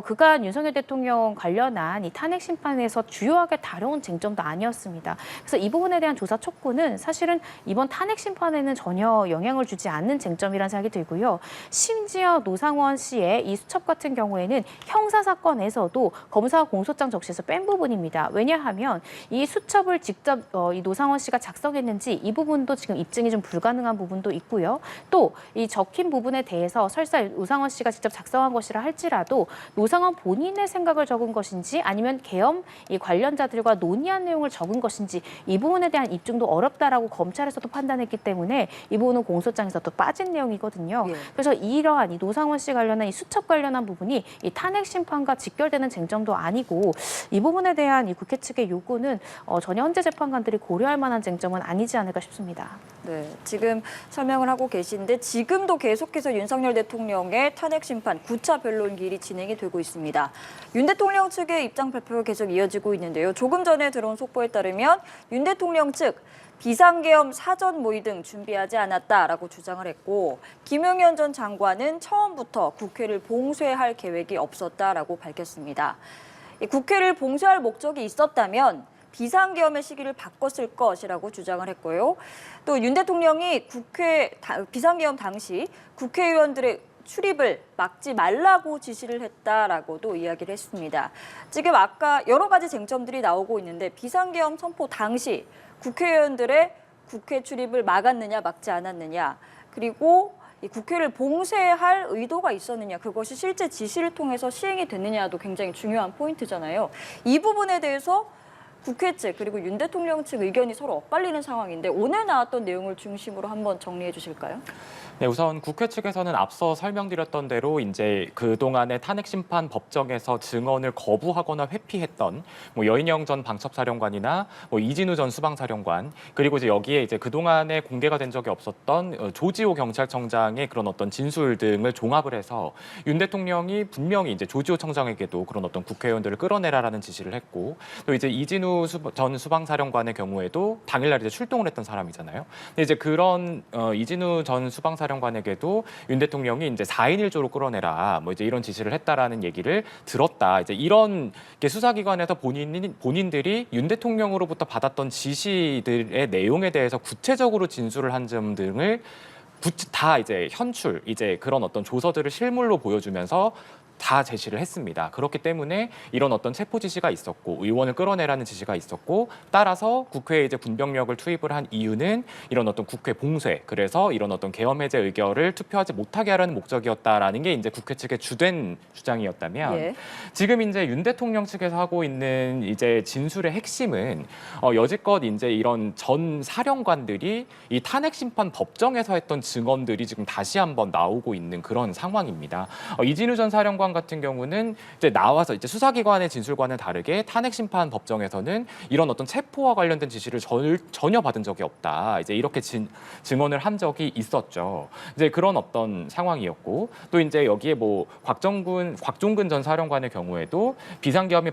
그간 윤석열 대통령 관련한 이 탄핵 심판에서 주요하게 다뤄온 쟁점도 아니었습니다. 그래서 이 부분에 대한 조사 촉구는 사실은 이번 탄핵 심판에는 전혀 영향을 주지 않는 쟁점이라는 생각이 들고요. 심지어 노상원 씨의 이 수첩 같은 경우에는 형사 사건에서도 검사가 공소장 적시에서 뺀 부분입니다. 왜냐하면 이 수첩을 직접 이 노상원 씨가 작성했는지 이 부분도 지금 입증이 좀 불가능한 부분도 있고요. 또 이 적힌 부분에 대해서 설사 노상원 씨가 직접 작성한 것이라 할지라도 노상원 본인의 생각을 적은 것인지 아니면 계엄 이 관련자들과 논의한 내용을 적은 것인지 이 부분에 대한 입증도 어렵다라고 검찰에서도 판단했기 때문에 이 부분은 공소장에서 또 빠진 내용이거든요. 예. 그래서 이러한 이 노상원 씨 관련한 이 수첩 관련한 부분이 이 탄핵 심판과 직결되는 쟁점도 아니고 이 부분에 대한 이 국회 측의 요구는 전혀 헌재 재판관들이 고려할 만한 쟁점은 아니지 않을까 싶습니다. 네, 지금 설명을 하고 계신데 지금도 계속해서 윤석열 대통령의 탄핵 심판 9차 변론길이 진행이 되고 있습니다. 윤 대통령 측의 입장 발표가 계속 이어지고 있는데요. 조금 전에 들어온 속보에 따르면 윤 대통령 측 비상계엄 사전 모의 등 준비하지 않았다라고 주장을 했고 김용현 전 장관은 처음부터 국회를 봉쇄할 계획이 없었다라고 밝혔습니다. 이 국회를 봉쇄할 목적이 있었다면 비상계엄의 시기를 바꿨을 것이라고 주장을 했고요. 또 윤 대통령이 비상계엄 당시 국회의원들의 출입을 막지 말라고 지시를 했다라고도 이야기를 했습니다. 지금 아까 여러 가지 쟁점들이 나오고 있는데 비상계엄 선포 당시 국회의원들의 국회 출입을 막았느냐 막지 않았느냐 그리고 이 국회를 봉쇄할 의도가 있었느냐 그것이 실제 지시를 통해서 시행이 됐느냐도 굉장히 중요한 포인트잖아요. 이 부분에 대해서 국회 측 그리고 윤 대통령 측 의견이 서로 엇갈리는 상황인데 오늘 나왔던 내용을 중심으로 한번 정리해 주실까요? 네, 우선 국회 측에서는 앞서 설명드렸던 대로 이제 그동안의 탄핵 심판 법정에서 증언을 거부하거나 회피했던 여인영 전 방첩사령관이나 이진우 전 수방사령관 그리고 이제 여기에 이제 그동안에 공개가 된 적이 없었던 조지호 경찰청장의 그런 어떤 진술 등을 종합을 해서 윤 대통령이 분명히 이제 조지호 청장에게도 그런 어떤 국회의원들을 끌어내라라는 지시를 했고 또 이제 이진우 전 수방사령관의 경우에도 당일날 이제 출동을 했던 사람이잖아요. 근데 이제 그런 이진우 전 수방사령관에게도 윤 대통령이 이제 4인 1조로 끌어내라 이제 이런 지시를 했다라는 얘기를 들었다. 이제 이런 수사기관에서 본인들이 윤 대통령으로부터 받았던 지시들의 내용에 대해서 구체적으로 진술을 한 점 등을 다 이제 현출 이제 그런 어떤 조서들을 실물로 보여주면서 다 제시를 했습니다. 그렇기 때문에 이런 어떤 체포 지시가 있었고 의원을 끌어내라는 지시가 있었고 따라서 국회에 이제 군병력을 투입을 한 이유는 이런 어떤 국회 봉쇄 그래서 이런 어떤 계엄 해제 의결을 투표하지 못하게 하라는 목적이었다라는 게 이제 국회 측의 주된 주장이었다면 예. 지금 이제 윤 대통령 측에서 하고 있는 이제 진술의 핵심은 여지껏 이제 이런 전 사령관들이 이 탄핵 심판 법정에서 했던 증언들이 지금 다시 한번 나오고 있는 그런 상황입니다. 이진우 전 사령관 같은 경우는 이제 나와서 이제 수사기관의 진술과는 다르게 탄핵 심판 법정에서는 이런 어떤 체포와 관련된 지시를 전혀 받은 적이 없다. 이제 이렇게 증언을 한 적이 있었죠. 이제 그런 어떤 상황이었고 또 이제 여기에 뭐 곽종근 전 사령관의 경우에도 비상계엄이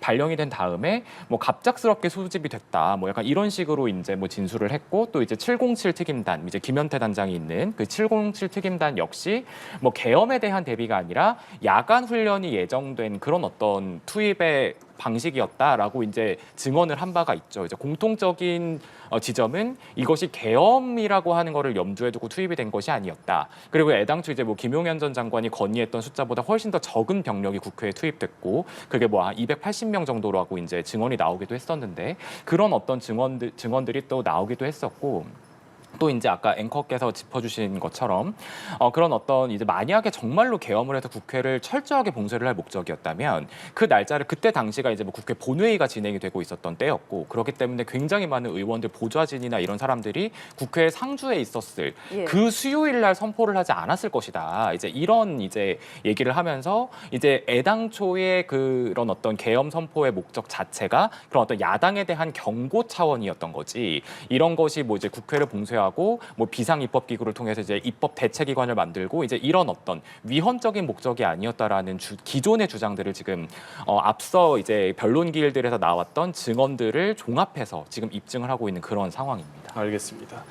발령이 된 다음에 뭐 갑작스럽게 소집이 됐다. 뭐 약간 이런 식으로 이제 뭐 진술을 했고 또 이제 707 특임단 이제 김현태 단장이 있는 그 707 특임단 역시 뭐 계엄에 대한 대비가 아니라 야간 훈련이 예정된 그런 어떤 투입의 방식이었다라고 이제 증언을 한 바가 있죠. 이제 공통적인 지점은 이것이 계엄이라고 하는 거를 염두에 두고 투입이 된 것이 아니었다. 그리고 애당초 이제 뭐 김용현 전 장관이 건의했던 숫자보다 훨씬 더 적은 병력이 국회에 투입됐고 그게 뭐 280명 정도라고 이제 증언이 나오기도 했었는데 그런 어떤 증언들이 또 나오기도 했었고. 또 이제 아까 앵커께서 짚어주신 것처럼 그런 어떤 이제 만약에 정말로 계엄을 해서 국회를 철저하게 봉쇄를 할 목적이었다면 그 날짜를 그때 당시가 이제 뭐 국회 본회의가 진행이 되고 있었던 때였고 그렇기 때문에 굉장히 많은 의원들 보좌진이나 이런 사람들이 국회 상주에 있었을 예. 그 수요일 날 선포를 하지 않았을 것이다. 이제 이런 이제 얘기를 하면서 이제 애당초의 그런 어떤 계엄 선포의 목적 자체가 그런 어떤 야당에 대한 경고 차원이었던 거지. 이런 것이 뭐 이제 국회를 봉쇄하고 뭐 비상 입법 기구를 통해서 이제 입법 대체 기관을 만들고 이제 이런 어떤 위헌적인 목적이 아니었다라는 기존의 주장들을 지금 앞서 이제 변론기일들에서 나왔던 증언들을 종합해서 지금 입증을 하고 있는 그런 상황입니다. 알겠습니다.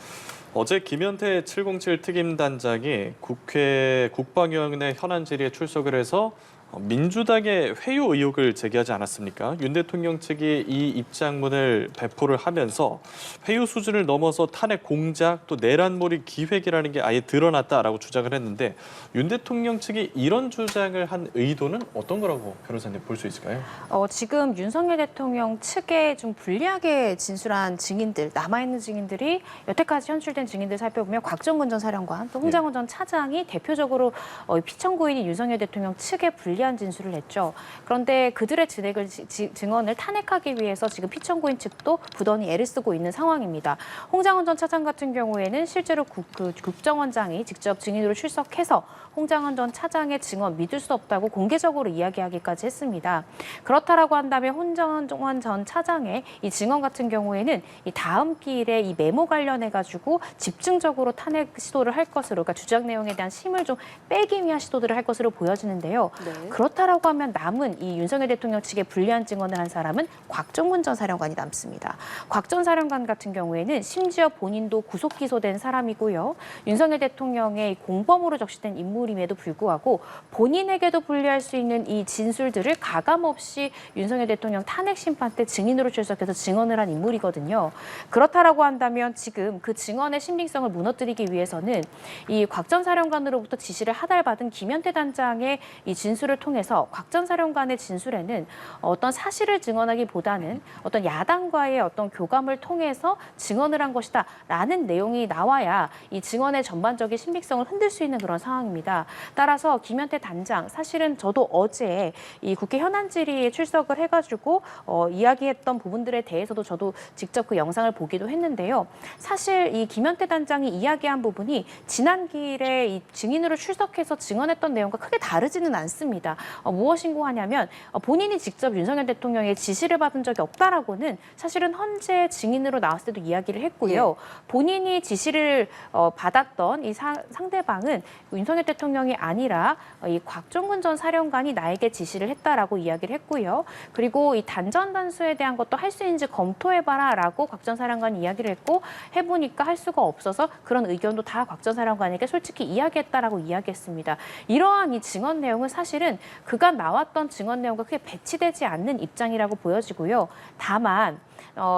어제 김현태 707 특임단장이 국회 국방위원회 현안 질의에 출석을 해서 민주당의 회유 의혹을 제기하지 않았습니까? 윤 대통령 측이 이 입장문을 배포를 하면서 회유 수준을 넘어서 탄핵 공작 또 내란몰이 기획이라는 게 아예 드러났다라고 주장을 했는데 윤 대통령 측이 이런 주장을 한 의도는 어떤 거라고 변호사님 볼 수 있을까요? 지금 윤석열 대통령 측에 좀 불리하게 진술한 증인들, 남아있는 증인들이 여태까지 현출된 증인들 살펴보면 곽정근 전 사령관, 또 홍장원 전 차장이 대표적으로 피청구인인 윤석열 대통령 측에 불리한 진술을 했죠. 그런데 그들의 증언을 탄핵하기 위해서 지금 피청구인 측도 부단히 애를 쓰고 있는 상황입니다. 홍장원 전 차장 같은 경우에는 실제로 국정원장이 직접 증인으로 출석해서 홍장원 전 차장의 증언 믿을 수 없다고 공개적으로 이야기하기까지 했습니다. 그렇다라고 한다면 홍장원 전 차장의 이 증언 같은 경우에는 이 다음 기일에 이 메모 관련해 가지고 집중적으로 탄핵 시도를 할 것으로, 그러니까 주장 내용에 대한 힘을 좀 빼기 위한 시도들을 할 것으로 보여지는데요. 네. 그렇다라고 하면 남은 이 윤석열 대통령 측에 불리한 증언을 한 사람은 곽종근 전 사령관이 남습니다. 곽 전 사령관 같은 경우에는 심지어 본인도 구속 기소된 사람이고요. 윤석열 대통령의 공범으로 적시된 인물임에도 불구하고 본인에게도 불리할 수 있는 이 진술들을 가감없이 윤석열 대통령 탄핵 심판 때 증인으로 출석해서 증언을 한 인물이거든요. 그렇다라고 한다면 지금 그 증언의 신빙성을 무너뜨리기 위해서는 이 곽 전 사령관으로부터 지시를 하달받은 김현태 단장의 이 진술을 통해서 곽 전 사령관의 진술에는 어떤 사실을 증언하기보다는 어떤 야당과의 어떤 교감을 통해서 증언을 한 것이다라는 내용이 나와야 이 증언의 전반적인 신빙성을 흔들 수 있는 그런 상황입니다. 따라서 김현태 단장, 사실은 저도 어제 이 국회 현안 질의에 출석을 해가지고 이야기했던 부분들에 대해서도 저도 직접 그 영상을 보기도 했는데요. 사실 이 김현태 단장이 이야기한 부분이 지난 기일에 이 증인으로 출석해서 증언했던 내용과 크게 다르지는 않습니다. 무엇인고 하냐면 본인이 직접 윤석열 대통령의 지시를 받은 적이 없다라고는 사실은 헌재 증인으로 나왔을 때도 이야기를 했고요. 본인이 지시를 받았던 이 상대방은 윤석열 대통령이 아니라 이 곽종근 전 사령관이 나에게 지시를 했다라고 이야기를 했고요. 그리고 이 단전 단수에 대한 것도 할 수 있는지 검토해봐라라고 곽 전 사령관이 이야기를 했고 해보니까 할 수가 없어서 그런 의견도 다 곽 전 사령관에게 솔직히 이야기했다라고 이야기했습니다. 이러한 이 증언 내용은 사실은 그간 나왔던 증언 내용과 크게 배치되지 않는 입장이라고 보여지고요. 다만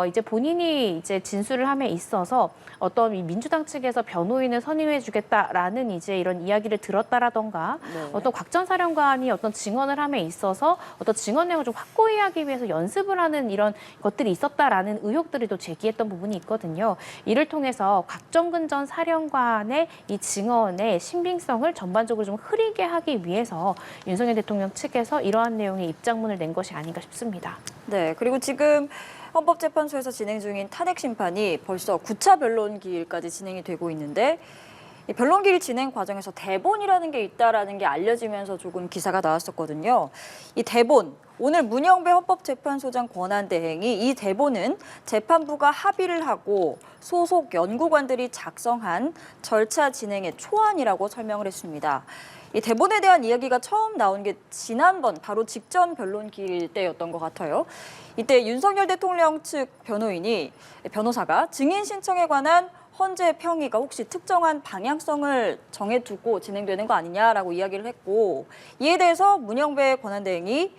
이제 본인이 이제 진술을 함에 있어서 어떤 이 민주당 측에서 변호인을 선임해주겠다라는 이제 이런 이야기를 들었다라던가 네. 어떤 곽 전 사령관이 어떤 증언을 함에 있어서 어떤 증언 내용을 좀 확고히 하기 위해서 연습을 하는 이런 것들이 있었다라는 의혹들이 또 제기했던 부분이 있거든요. 이를 통해서 곽정근 전 사령관의 이 증언의 신빙성을 전반적으로 좀 흐리게 하기 위해서 윤석열 대통령 측에서 이러한 내용의 입장문을 낸 것이 아닌가 싶습니다. 네, 그리고 지금 헌법재판소에서 진행 중인 탄핵 심판이 벌써 9차 변론기일까지 진행이 되고 있는데 이 변론기일 진행 과정에서 대본이라는 게 있다라는 게 알려지면서 조금 기사가 나왔었거든요. 이 대본, 오늘 문영배 헌법재판소장 권한대행이 이 대본은 재판부가 합의를 하고 소속 연구관들이 작성한 절차 진행의 초안이라고 설명을 했습니다. 이 대본에 대한 이야기가 처음 나온 게 지난번 바로 직전 변론기일 때였던 것 같아요. 이때 윤석열 대통령 측 변호사가 증인 신청에 관한 헌재 평의가 혹시 특정한 방향성을 정해두고 진행되는 거 아니냐라고 이야기를 했고, 이에 대해서 문영배 권한대행이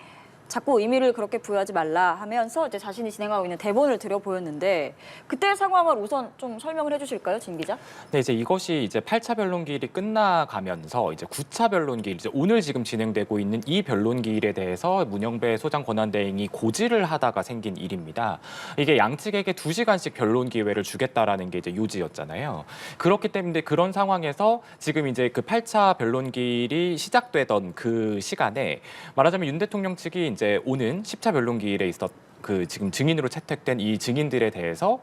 자꾸 의미를 그렇게 부여하지 말라 하면서 이제 자신이 진행하고 있는 대본을 들여 보였는데, 그때 상황을 우선 좀 설명을 해주실까요, 진 기자? 네, 이제 이것이 이제 8차 변론기일이 끝나가면서 이제 9차 변론기일, 이제 오늘 지금 진행되고 있는 이 변론기일에 대해서 문영배 소장 권한대행이 고지를 하다가 생긴 일입니다. 이게 양측에게 2시간씩 변론 기회를 주겠다라는 게 이제 요지였잖아요. 그렇기 때문에 그런 상황에서 지금 이제 그 8차 변론기일이 시작되던 그 시간에 말하자면 윤 대통령 측이 이제 오는 10차 변론기일에 있었 그 지금 증인으로 채택된 이 증인들에 대해서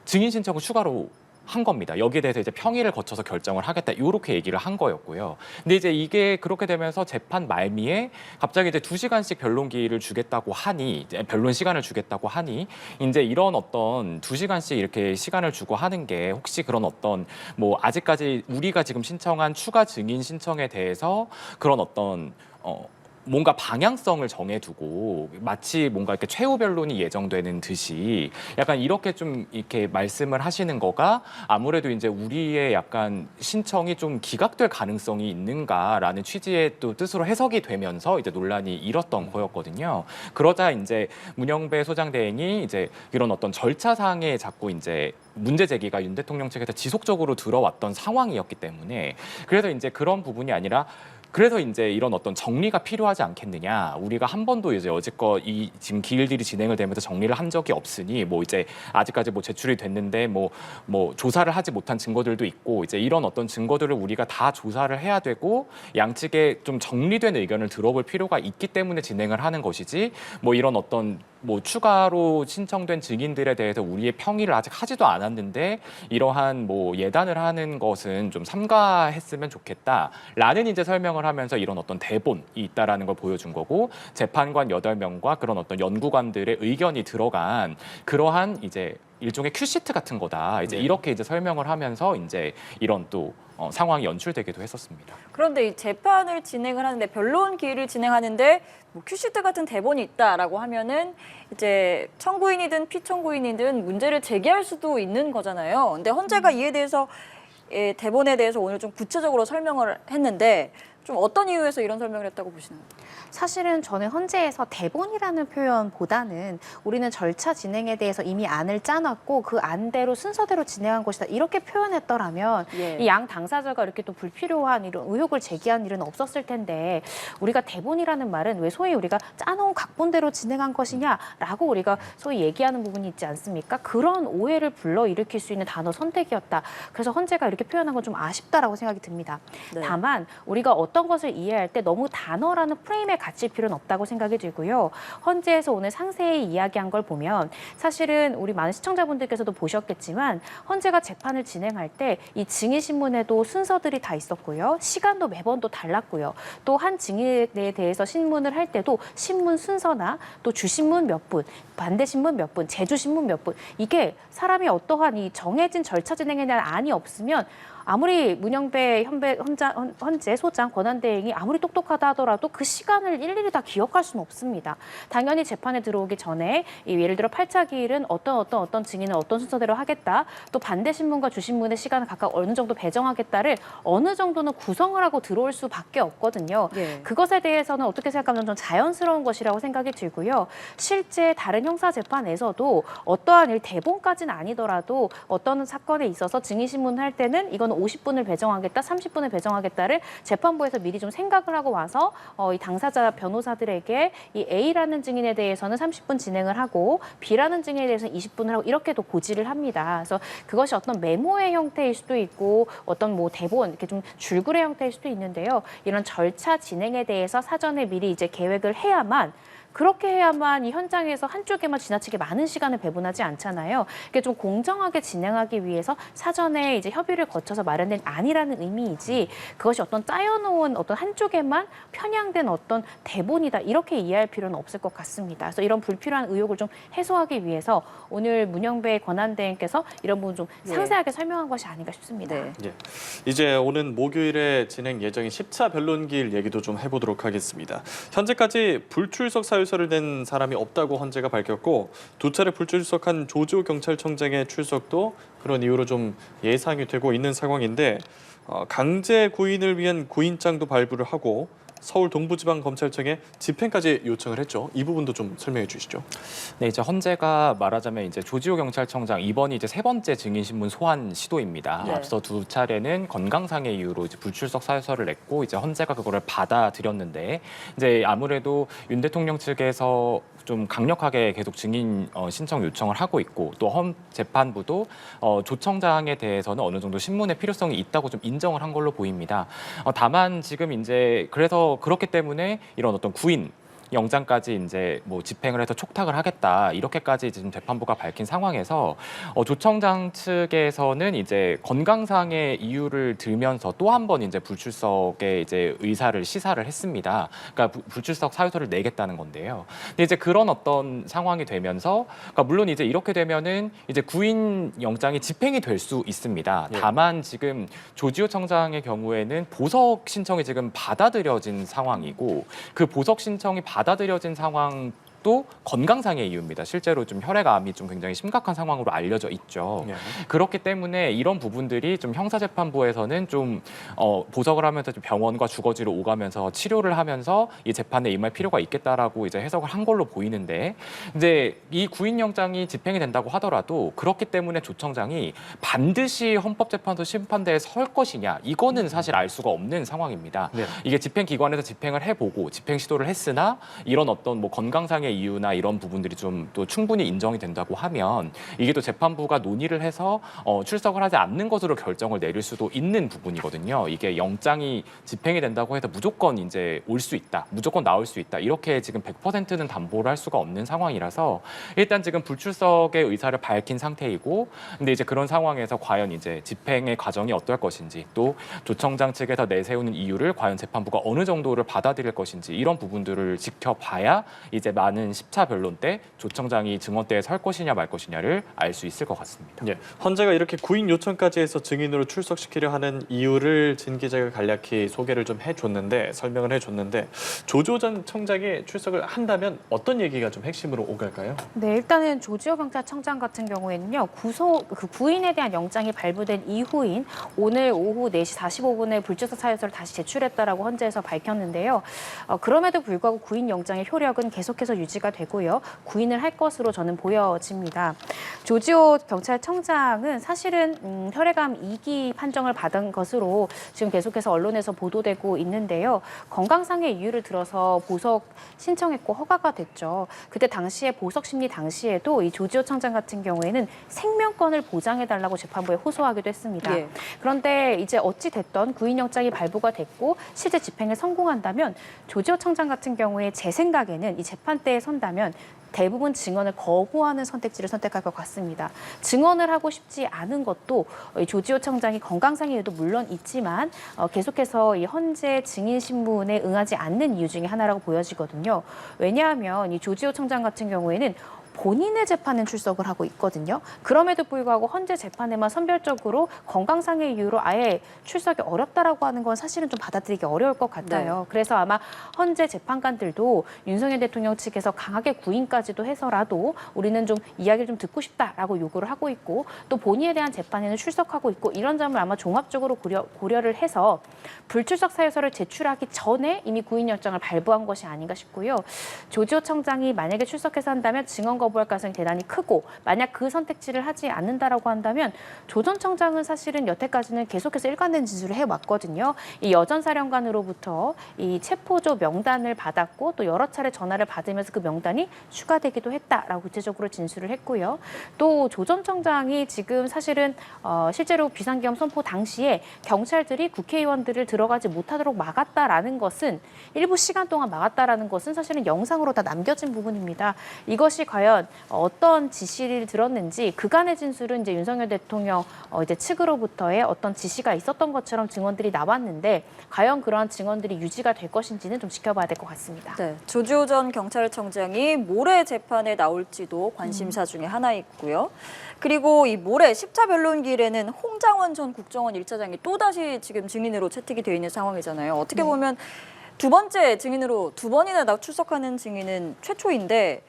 증인 신청을 추가로 한 겁니다. 여기에 대해서 이제 평의를 거쳐서 결정을 하겠다, 이렇게 얘기를 한 거였고요. 근데 이제 이게 그렇게 되면서 재판 말미에 갑자기 이제 2시간씩 변론 기일을 주겠다고 하니, 이제 변론 시간을 주겠다고 하니, 이제 이런 어떤 2시간씩 이렇게 시간을 주고 하는 게 혹시 그런 어떤 뭐 아직까지 우리가 지금 신청한 추가 증인 신청에 대해서 그런 어떤 뭔가 방향성을 정해두고 마치 뭔가 이렇게 최후 변론이 예정되는 듯이 약간 이렇게 좀 이렇게 말씀을 하시는 거가 아무래도 이제 우리의 약간 신청이 좀 기각될 가능성이 있는가라는 취지의 또 뜻으로 해석이 되면서 이제 논란이 일었던 거였거든요. 그러자 이제 문영배 소장대행이 이제 이런 어떤 절차상에 자꾸 이제 문제 제기가 윤 대통령 측에서 지속적으로 들어왔던 상황이었기 때문에, 그래서 이제 그런 부분이 아니라 그래서 이제 이런 어떤 정리가 필요하지 않겠느냐. 우리가 한 번도 이제 여지껏 이 지금 기일들이 진행을 되면서 정리를 한 적이 없으니 뭐 이제 아직까지 뭐 제출이 됐는데 뭐 조사를 하지 못한 증거들도 있고, 이제 이런 어떤 증거들을 우리가 다 조사를 해야 되고 양측의 좀 정리된 의견을 들어볼 필요가 있기 때문에 진행을 하는 것이지, 뭐 이런 어떤 뭐 추가로 신청된 증인들에 대해서 우리의 평의를 아직 하지도 않았는데 이러한 뭐 예단을 하는 것은 좀 삼가했으면 좋겠다라는 이제 설명을 하면서 이런 어떤 대본이 있다라는 걸 보여준 거고, 재판관 8명과 그런 어떤 연구관들의 의견이 들어간 그러한 이제 일종의 큐시트 같은 거다. 이제 이렇게 이제 설명을 하면서 이제 이런 또 상황이 연출되기도 했었습니다. 그런데 이 재판을 진행을 하는데, 변론 기일을 진행하는데 뭐 큐시트 같은 대본이 있다라고 하면은 이제 청구인이든 피청구인이든 문제를 제기할 수도 있는 거잖아요. 근데 헌재가 이에 대해서 대본에 대해서 오늘 좀 구체적으로 설명을 했는데, 좀 어떤 이유에서 이런 설명을 했다고 보시나요? 사실은 저는 헌재에서 대본이라는 표현보다는 우리는 절차 진행에 대해서 이미 안을 짜놨고 그 안대로 순서대로 진행한 것이다, 이렇게 표현했더라면 예. 이 양 당사자가 이렇게 또 불필요한 이런 의혹을 제기한 일은 없었을 텐데, 우리가 대본이라는 말은 왜 소위 우리가 짜놓은 각본대로 진행한 것이냐라고 우리가 소위 얘기하는 부분이 있지 않습니까? 그런 오해를 불러일으킬 수 있는 단어 선택이었다. 그래서 헌재가 이렇게 표현한 건 좀 아쉽다라고 생각이 듭니다. 네. 다만 우리가 어떤 것을 이해할 때 너무 단어라는 프레임에 갇힐 필요는 없다고 생각이 들고요. 헌재에서 오늘 상세히 이야기한 걸 보면 사실은 우리 많은 시청자분들께서도 보셨겠지만 헌재가 재판을 진행할 때 이 증인 신문에도 순서들이 다 있었고요. 시간도 매번 또 달랐고요. 또 한 증인에 대해서 신문을 할 때도 신문 순서나 또 주신문 몇 분, 반대신문 몇 분, 제주신문 몇 분, 이게 사람이 어떠한 이 정해진 절차 진행에 대한 안이 없으면 아무리 문영배 헌재 소장 권한대행이 아무리 똑똑하다 하더라도 그 시간을 일일이 다 기억할 수는 없습니다. 당연히 재판에 들어오기 전에 예를 들어 8차 기일은 어떤 증인은 어떤 순서대로 하겠다. 또 반대 신문과 주신문의 시간을 각각 어느 정도 배정하겠다를 어느 정도는 구성을 하고 들어올 수밖에 없거든요. 예. 그것에 대해서는 어떻게 생각하면 좀 자연스러운 것이라고 생각이 들고요. 실제 다른 형사 재판에서도 어떠한 대본까지는 아니더라도 어떤 사건에 있어서 증인 신문을 할 때는 이건 50분을 배정하겠다, 30분을 배정하겠다를 재판부에서 미리 좀 생각을 하고 와서 이 당사자 변호사들에게 이 A라는 증인에 대해서는 30분 진행을 하고 B라는 증인에 대해서는 20분을 하고 이렇게도 고지를 합니다. 그래서 그것이 어떤 메모의 형태일 수도 있고 어떤 뭐 대본 이렇게 좀 줄글의 형태일 수도 있는데요. 이런 절차 진행에 대해서 사전에 미리 이제 계획을 해야만 그렇게 해야만 이 현장에서 한쪽에만 지나치게 많은 시간을 배분하지 않잖아요. 이게 좀 공정하게 진행하기 위해서 사전에 이제 협의를 거쳐서 마련된 안이라는 의미이지 그것이 어떤 짜여놓은 어떤 한쪽에만 편향된 어떤 대본이다 이렇게 이해할 필요는 없을 것 같습니다. 그래서 이런 불필요한 의혹을 좀 해소하기 위해서 오늘 문영배 권한대행께서 이런 부분 좀 상세하게 설명한 것이 아닌가 싶습니다. 네. 예. 이제 오는 목요일에 진행 예정인 10차 변론기일 얘기도 좀 해보도록 하겠습니다. 현재까지 불출석 사유서를 낸 사람이 없다고 헌재가 밝혔고 두 차례 불출석한 조지호 경찰청장의 출석도 그런 이유로 좀 예상이 되고 있는 상황인데 강제 구인을 위한 구인장도 발부를 하고 서울 동부지방검찰청에 집행까지 요청을 했죠. 이 부분도 좀 설명해 주시죠. 네, 이제 헌재가 말하자면 이제 조지호 경찰청장 이번이 이제 세 번째 증인 신문 소환 시도입니다. 네. 앞서 두 차례는 건강상의 이유로 이제 불출석 사유서를 냈고 이제 헌재가 그거를 받아들였는데 이제 아무래도 윤 대통령 측에서 좀 강력하게 계속 증인 신청 요청을 하고 있고 또 헌재판부도 조 청장에 대해서는 어느 정도 신문의 필요성이 있다고 좀 인정을 한 걸로 보입니다. 다만 지금 이제 그래서 그렇기 때문에 이런 어떤 구인 영장까지 이제 뭐 집행을 해서 촉탁을 하겠다 이렇게까지 지금 재판부가 밝힌 상황에서 조 청장 측에서는 이제 건강상의 이유를 들면서 또 한 번 이제 불출석의 이제 의사를 시사를 했습니다. 그러니까 불출석 사유서를 내겠다는 건데요. 근데 이제 그런 어떤 상황이 되면서 그러니까 물론 이제 이렇게 되면은 이제 구인 영장이 집행이 될 수 있습니다. 예. 다만 지금 조지호 청장의 경우에는 보석 신청이 지금 받아들여진 상황이고 그 보석 신청이 받아들여진 상황 또 건강상의 이유입니다. 실제로 좀 혈액암이 좀 굉장히 심각한 상황으로 알려져 있죠. 네. 그렇기 때문에 이런 부분들이 좀 형사재판부에서는 좀 보석을 하면서 좀 병원과 주거지로 오가면서 치료를 하면서 이 재판에 임할 필요가 있겠다라고 이제 해석을 한 걸로 보이는데 이제 이 구인영장이 집행이 된다고 하더라도 그렇기 때문에 조 청장이 반드시 헌법재판소 심판대에 설 것이냐 이거는 사실 알 수가 없는 상황입니다. 네. 이게 집행기관에서 집행을 해보고 집행 시도를 했으나 이런 어떤 뭐 건강상의 이유나 이런 부분들이 좀 또 충분히 인정이 된다고 하면 이게 또 재판부가 논의를 해서 출석을 하지 않는 것으로 결정을 내릴 수도 있는 부분이거든요. 이게 영장이 집행이 된다고 해서 무조건 이제 올 수 있다, 무조건 나올 수 있다 이렇게 지금 100%는 담보를 할 수가 없는 상황이라서 일단 지금 불출석의 의사를 밝힌 상태이고, 근데 이제 그런 상황에서 과연 이제 집행의 과정이 어떨 것인지 또 조청장 측에서 내세우는 이유를 과연 재판부가 어느 정도를 받아들일 것인지 이런 부분들을 지켜봐야 이제 많은 10차 변론 때 조청장이 증언대에 설 것이냐 말 것이냐를 알 수 있을 것 같습니다. 예, 헌재가 이렇게 구인 요청까지 해서 증인으로 출석시키려 하는 이유를 진 기자가 간략히 소개를 좀 해줬는데 설명을 해줬는데 조지호 전 청장이 출석을 한다면 어떤 얘기가 좀 핵심으로 오갈까요? 네, 일단은 조지호 경찰청장 같은 경우에는요, 구인에 대한 영장이 발부된 이후인 오늘 오후 4시 45분에 불출석 사유서를 다시 제출했다라고 헌재에서 밝혔는데요. 그럼에도 불구하고 구인 영장의 효력은 계속해서 유지가 되고요. 구인을 할 것으로 저는 보여집니다. 조지호 경찰청장은 사실은 혈액암 2기 판정을 받은 것으로 지금 계속해서 언론에서 보도되고 있는데요. 건강상의 이유를 들어서 보석 신청했고 허가가 됐죠. 그때 당시에 보석 심리 당시에도 이 조지호 청장 같은 경우에는 생명권을 보장해달라고 재판부에 호소하기도 했습니다. 예. 그런데 이제 어찌 됐던 구인영장이 발부가 됐고 실제 집행에 성공한다면 조지호 청장 같은 경우에 제 생각에는 이 재판대에 선다면 대부분 증언을 거부하는 선택지를 선택할 것 같습니다. 증언을 하고 싶지 않은 것도 이 조지호 청장이 건강상의 이유도 물론 있지만 계속해서 이 헌재 증인 신문에 응하지 않는 이유 중에 하나라고 보여지거든요. 왜냐하면 이 조지호 청장 같은 경우에는 본인의 재판엔 출석을 하고 있거든요. 그럼에도 불구하고 헌재 재판에만 선별적으로 건강상의 이유로 아예 출석이 어렵다라고 하는 건 사실은 좀 받아들이기 어려울 것 같아요. 네. 그래서 아마 헌재 재판관들도 윤석열 대통령 측에서 강하게 구인까지도 해서라도 우리는 좀 이야기를 좀 듣고 싶다라고 요구를 하고 있고 또 본인에 대한 재판에는 출석하고 있고 이런 점을 아마 종합적으로 고려를 해서 불출석 사유서를 제출하기 전에 이미 구인영장을 발부한 것이 아닌가 싶고요. 조지호 청장이 만약에 출석해서 한다면 증언 거부할 가능성이 대단히 크고 만약 그 선택지를 하지 않는다라고 한다면 조 전 청장은 사실은 여태까지는 계속해서 일관된 진술을 해왔거든요. 이 여전 사령관으로부터 이 체포조 명단을 받았고 또 여러 차례 전화를 받으면서 그 명단이 추가되기도 했다라고 구체적으로 진술을 했고요. 또 조 전 청장이 지금 사실은 실제로 비상계엄 선포 당시에 경찰들이 국회의원들을 들어가지 못하도록 막았다라는 것은 일부 시간 동안 막았다라는 것은 사실은 영상으로 다 남겨진 부분입니다. 이것이 과연 어떤 지시를 들었는지 그간의 진술은 이제 윤석열 대통령 이제 측으로부터의 어떤 지시가 있었던 것처럼 증언들이 나왔는데 과연 그러한 증언들이 유지가 될 것인지는 좀 지켜봐야 될 것 같습니다. 네, 조지호 전 경찰청장이 모레 재판에 나올지도 관심사 중에 하나 있고요. 그리고 이 모레 10차 변론기일에는 홍장원 전 국정원 1차장이 또다시 지금 증인으로 채택이 되어 있는 상황이잖아요. 어떻게 보면 두 번째 증인으로 두 번이나 출석하는 증인은 최초인데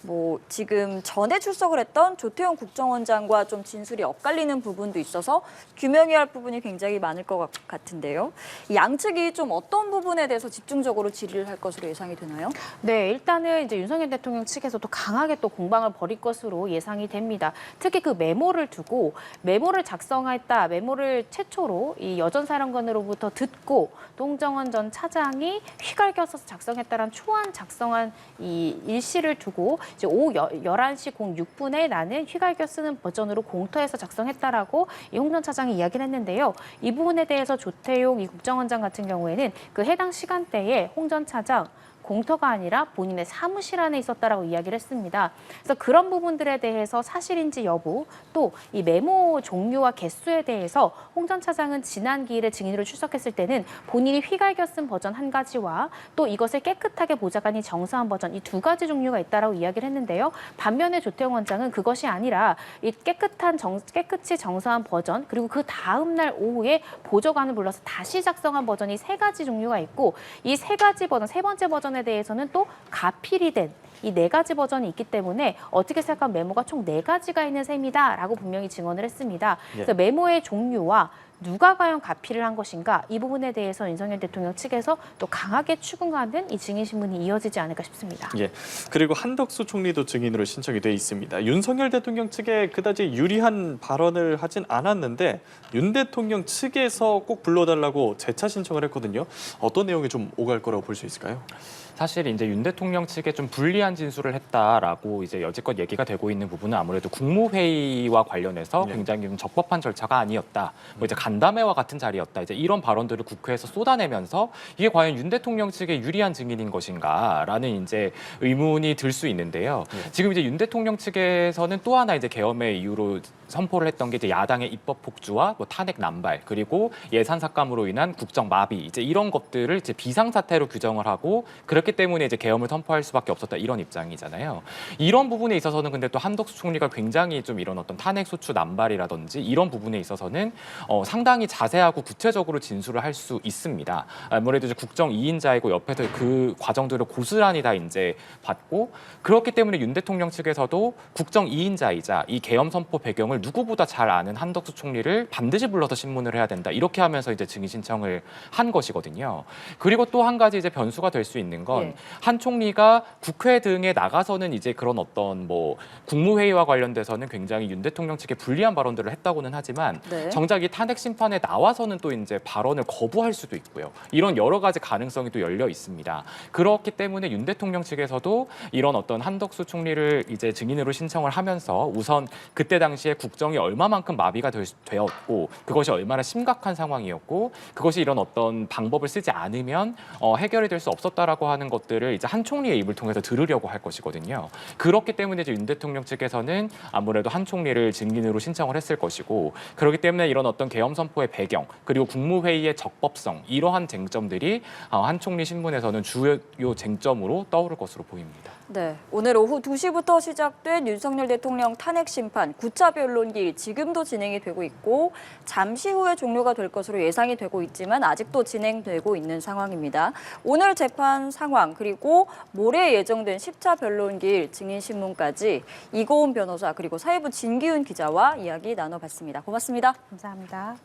뭐 지금 전에 출석을 했던 조태용 국정원장과 좀 진술이 엇갈리는 부분도 있어서 규명해야 할 부분이 굉장히 많을 것 같은데요. 이 양측이 좀 어떤 부분에 대해서 집중적으로 질의를 할 것으로 예상이 되나요? 네, 일단은 이제 윤석열 대통령 측에서도 강하게 또 공방을 벌일 것으로 예상이 됩니다. 특히 그 메모를 두고 메모를 작성했다, 메모를 최초로 이 여전 사령관으로부터 듣고 홍정원 전 차장이 휘갈겨서 작성했다는 초안 작성한 이 일시를 두고 이제 오후 11시 06분에 나는 휘갈겨 쓰는 버전으로 공터에서 작성했다라고 이 홍 전 차장이 이야기를 했는데요. 이 부분에 대해서 조태용 이 국정원장 같은 경우에는 그 해당 시간대에 홍 전 차장 공터가 아니라 본인의 사무실 안에 있었다라고 이야기를 했습니다. 그래서 그런 부분들에 대해서 사실인지 여부, 또 이 메모 종류와 개수에 대해서 홍 전 차장은 지난 기일에 증인으로 출석했을 때는 본인이 휘갈겨 쓴 버전 한 가지와 또 이것을 깨끗하게 보좌관이 정사한 버전 이 두 가지 종류가 있다라고 이야기를 했는데요. 반면에 조태용 원장은 그것이 아니라 이 깨끗이 정사한 버전 그리고 그 다음 날 오후에 보좌관을 불러서 다시 작성한 버전이 세 가지 종류가 있고 이 세 가지 버전, 세 번째 버전에 대해서는 또 가필이 된 이 네 가지 버전이 있기 때문에 어떻게 생각하면 메모가 총 네 가지가 있는 셈이다라고 분명히 증언을 했습니다. 그래서 메모의 종류와 누가 과연 가필을 한 것인가 이 부분에 대해서 윤석열 대통령 측에서 또 강하게 추궁하는 이 증인 신문이 이어지지 않을까 싶습니다. 예. 그리고 한덕수 총리도 증인으로 신청이 돼 있습니다. 윤석열 대통령 측에 그다지 유리한 발언을 하진 않았는데 윤 대통령 측에서 꼭 불러달라고 재차 신청을 했거든요. 어떤 내용이 좀 오갈 거라고 볼 수 있을까요? 사실 이제 윤 대통령 측에 좀 불리한 진술을 했다라고 이제 여지껏 얘기가 되고 있는 부분은 아무래도 국무회의와 관련해서 네. 굉장히 좀 적법한 절차가 아니었다. 뭐 이제 간담회와 같은 자리였다. 이제 이런 발언들을 국회에서 쏟아내면서 이게 과연 윤 대통령 측에 유리한 증인인 것인가라는 이제 의문이 들 수 있는데요. 지금 이제 윤 대통령 측에서는 또 하나 이제 계엄의 이유로 선포를 했던 게 이제 야당의 입법 폭주와 뭐 탄핵 남발 그리고 예산 삭감으로 인한 국정 마비 이제 이런 것들을 이제 비상 사태로 규정을 하고 그렇기 때문에 이제 계엄을 선포할 수밖에 없었다 이런 입장이잖아요. 이런 부분에 있어서는 근데 또 한덕수 총리가 굉장히 좀 이런 어떤 탄핵 소추 남발이라든지 이런 부분에 있어서는 상당히 자세하고 구체적으로 진술을 할 수 있습니다. 아무래도 이제 국정 2인자이고 옆에서 그 과정들을 고스란히 다 이제 봤고 그렇기 때문에 윤 대통령 측에서도 국정 2인자이자 이 계엄 선포 배경을 누구보다 잘 아는 한덕수 총리를 반드시 불러서 신문을 해야 된다. 이렇게 하면서 이제 증인 신청을 한 것이거든요. 그리고 또 한 가지 이제 변수가 될 수 있는 건 한 총리가 국회 등에 나가서는 이제 그런 어떤 뭐 국무회의와 관련돼서는 굉장히 윤 대통령 측에 불리한 발언들을 했다고는 하지만 정작 이 탄핵 심판에 나와서는 또 이제 발언을 거부할 수도 있고요. 이런 여러 가지 가능성이 또 열려 있습니다. 그렇기 때문에 윤 대통령 측에서도 이런 어떤 한덕수 총리를 이제 증인으로 신청을 하면서 우선 그때 당시에 국정이 얼마만큼 마비가 되었고 그것이 얼마나 심각한 상황이었고 그것이 이런 어떤 방법을 쓰지 않으면 해결이 될 수 없었다라고 하는 하는 것들을 이제 한 총리의 입을 통해서 들으려고 할 것이거든요. 그렇기 때문에 이제 윤 대통령 측에서는 아무래도 한 총리를 증인으로 신청을 했을 것이고, 그렇기 때문에 이런 어떤 계엄 선포의 배경 그리고 국무회의의 적법성, 이러한 쟁점들이 한 총리 신문에서는 주요 쟁점으로 떠오를 것으로 보입니다. 네, 오늘 오후 2시부터 시작된 윤석열 대통령 탄핵 심판 9차 변론기 지금도 진행이 되고 있고 잠시 후에 종료가 될 것으로 예상이 되고 있지만 아직도 진행되고 있는 상황입니다. 오늘 재판 상황 그리고 모레 예정된 10차 변론기일 증인 신문까지 이고은 변호사 그리고 사회부 진기훈 기자와 이야기 나눠봤습니다. 고맙습니다. 감사합니다.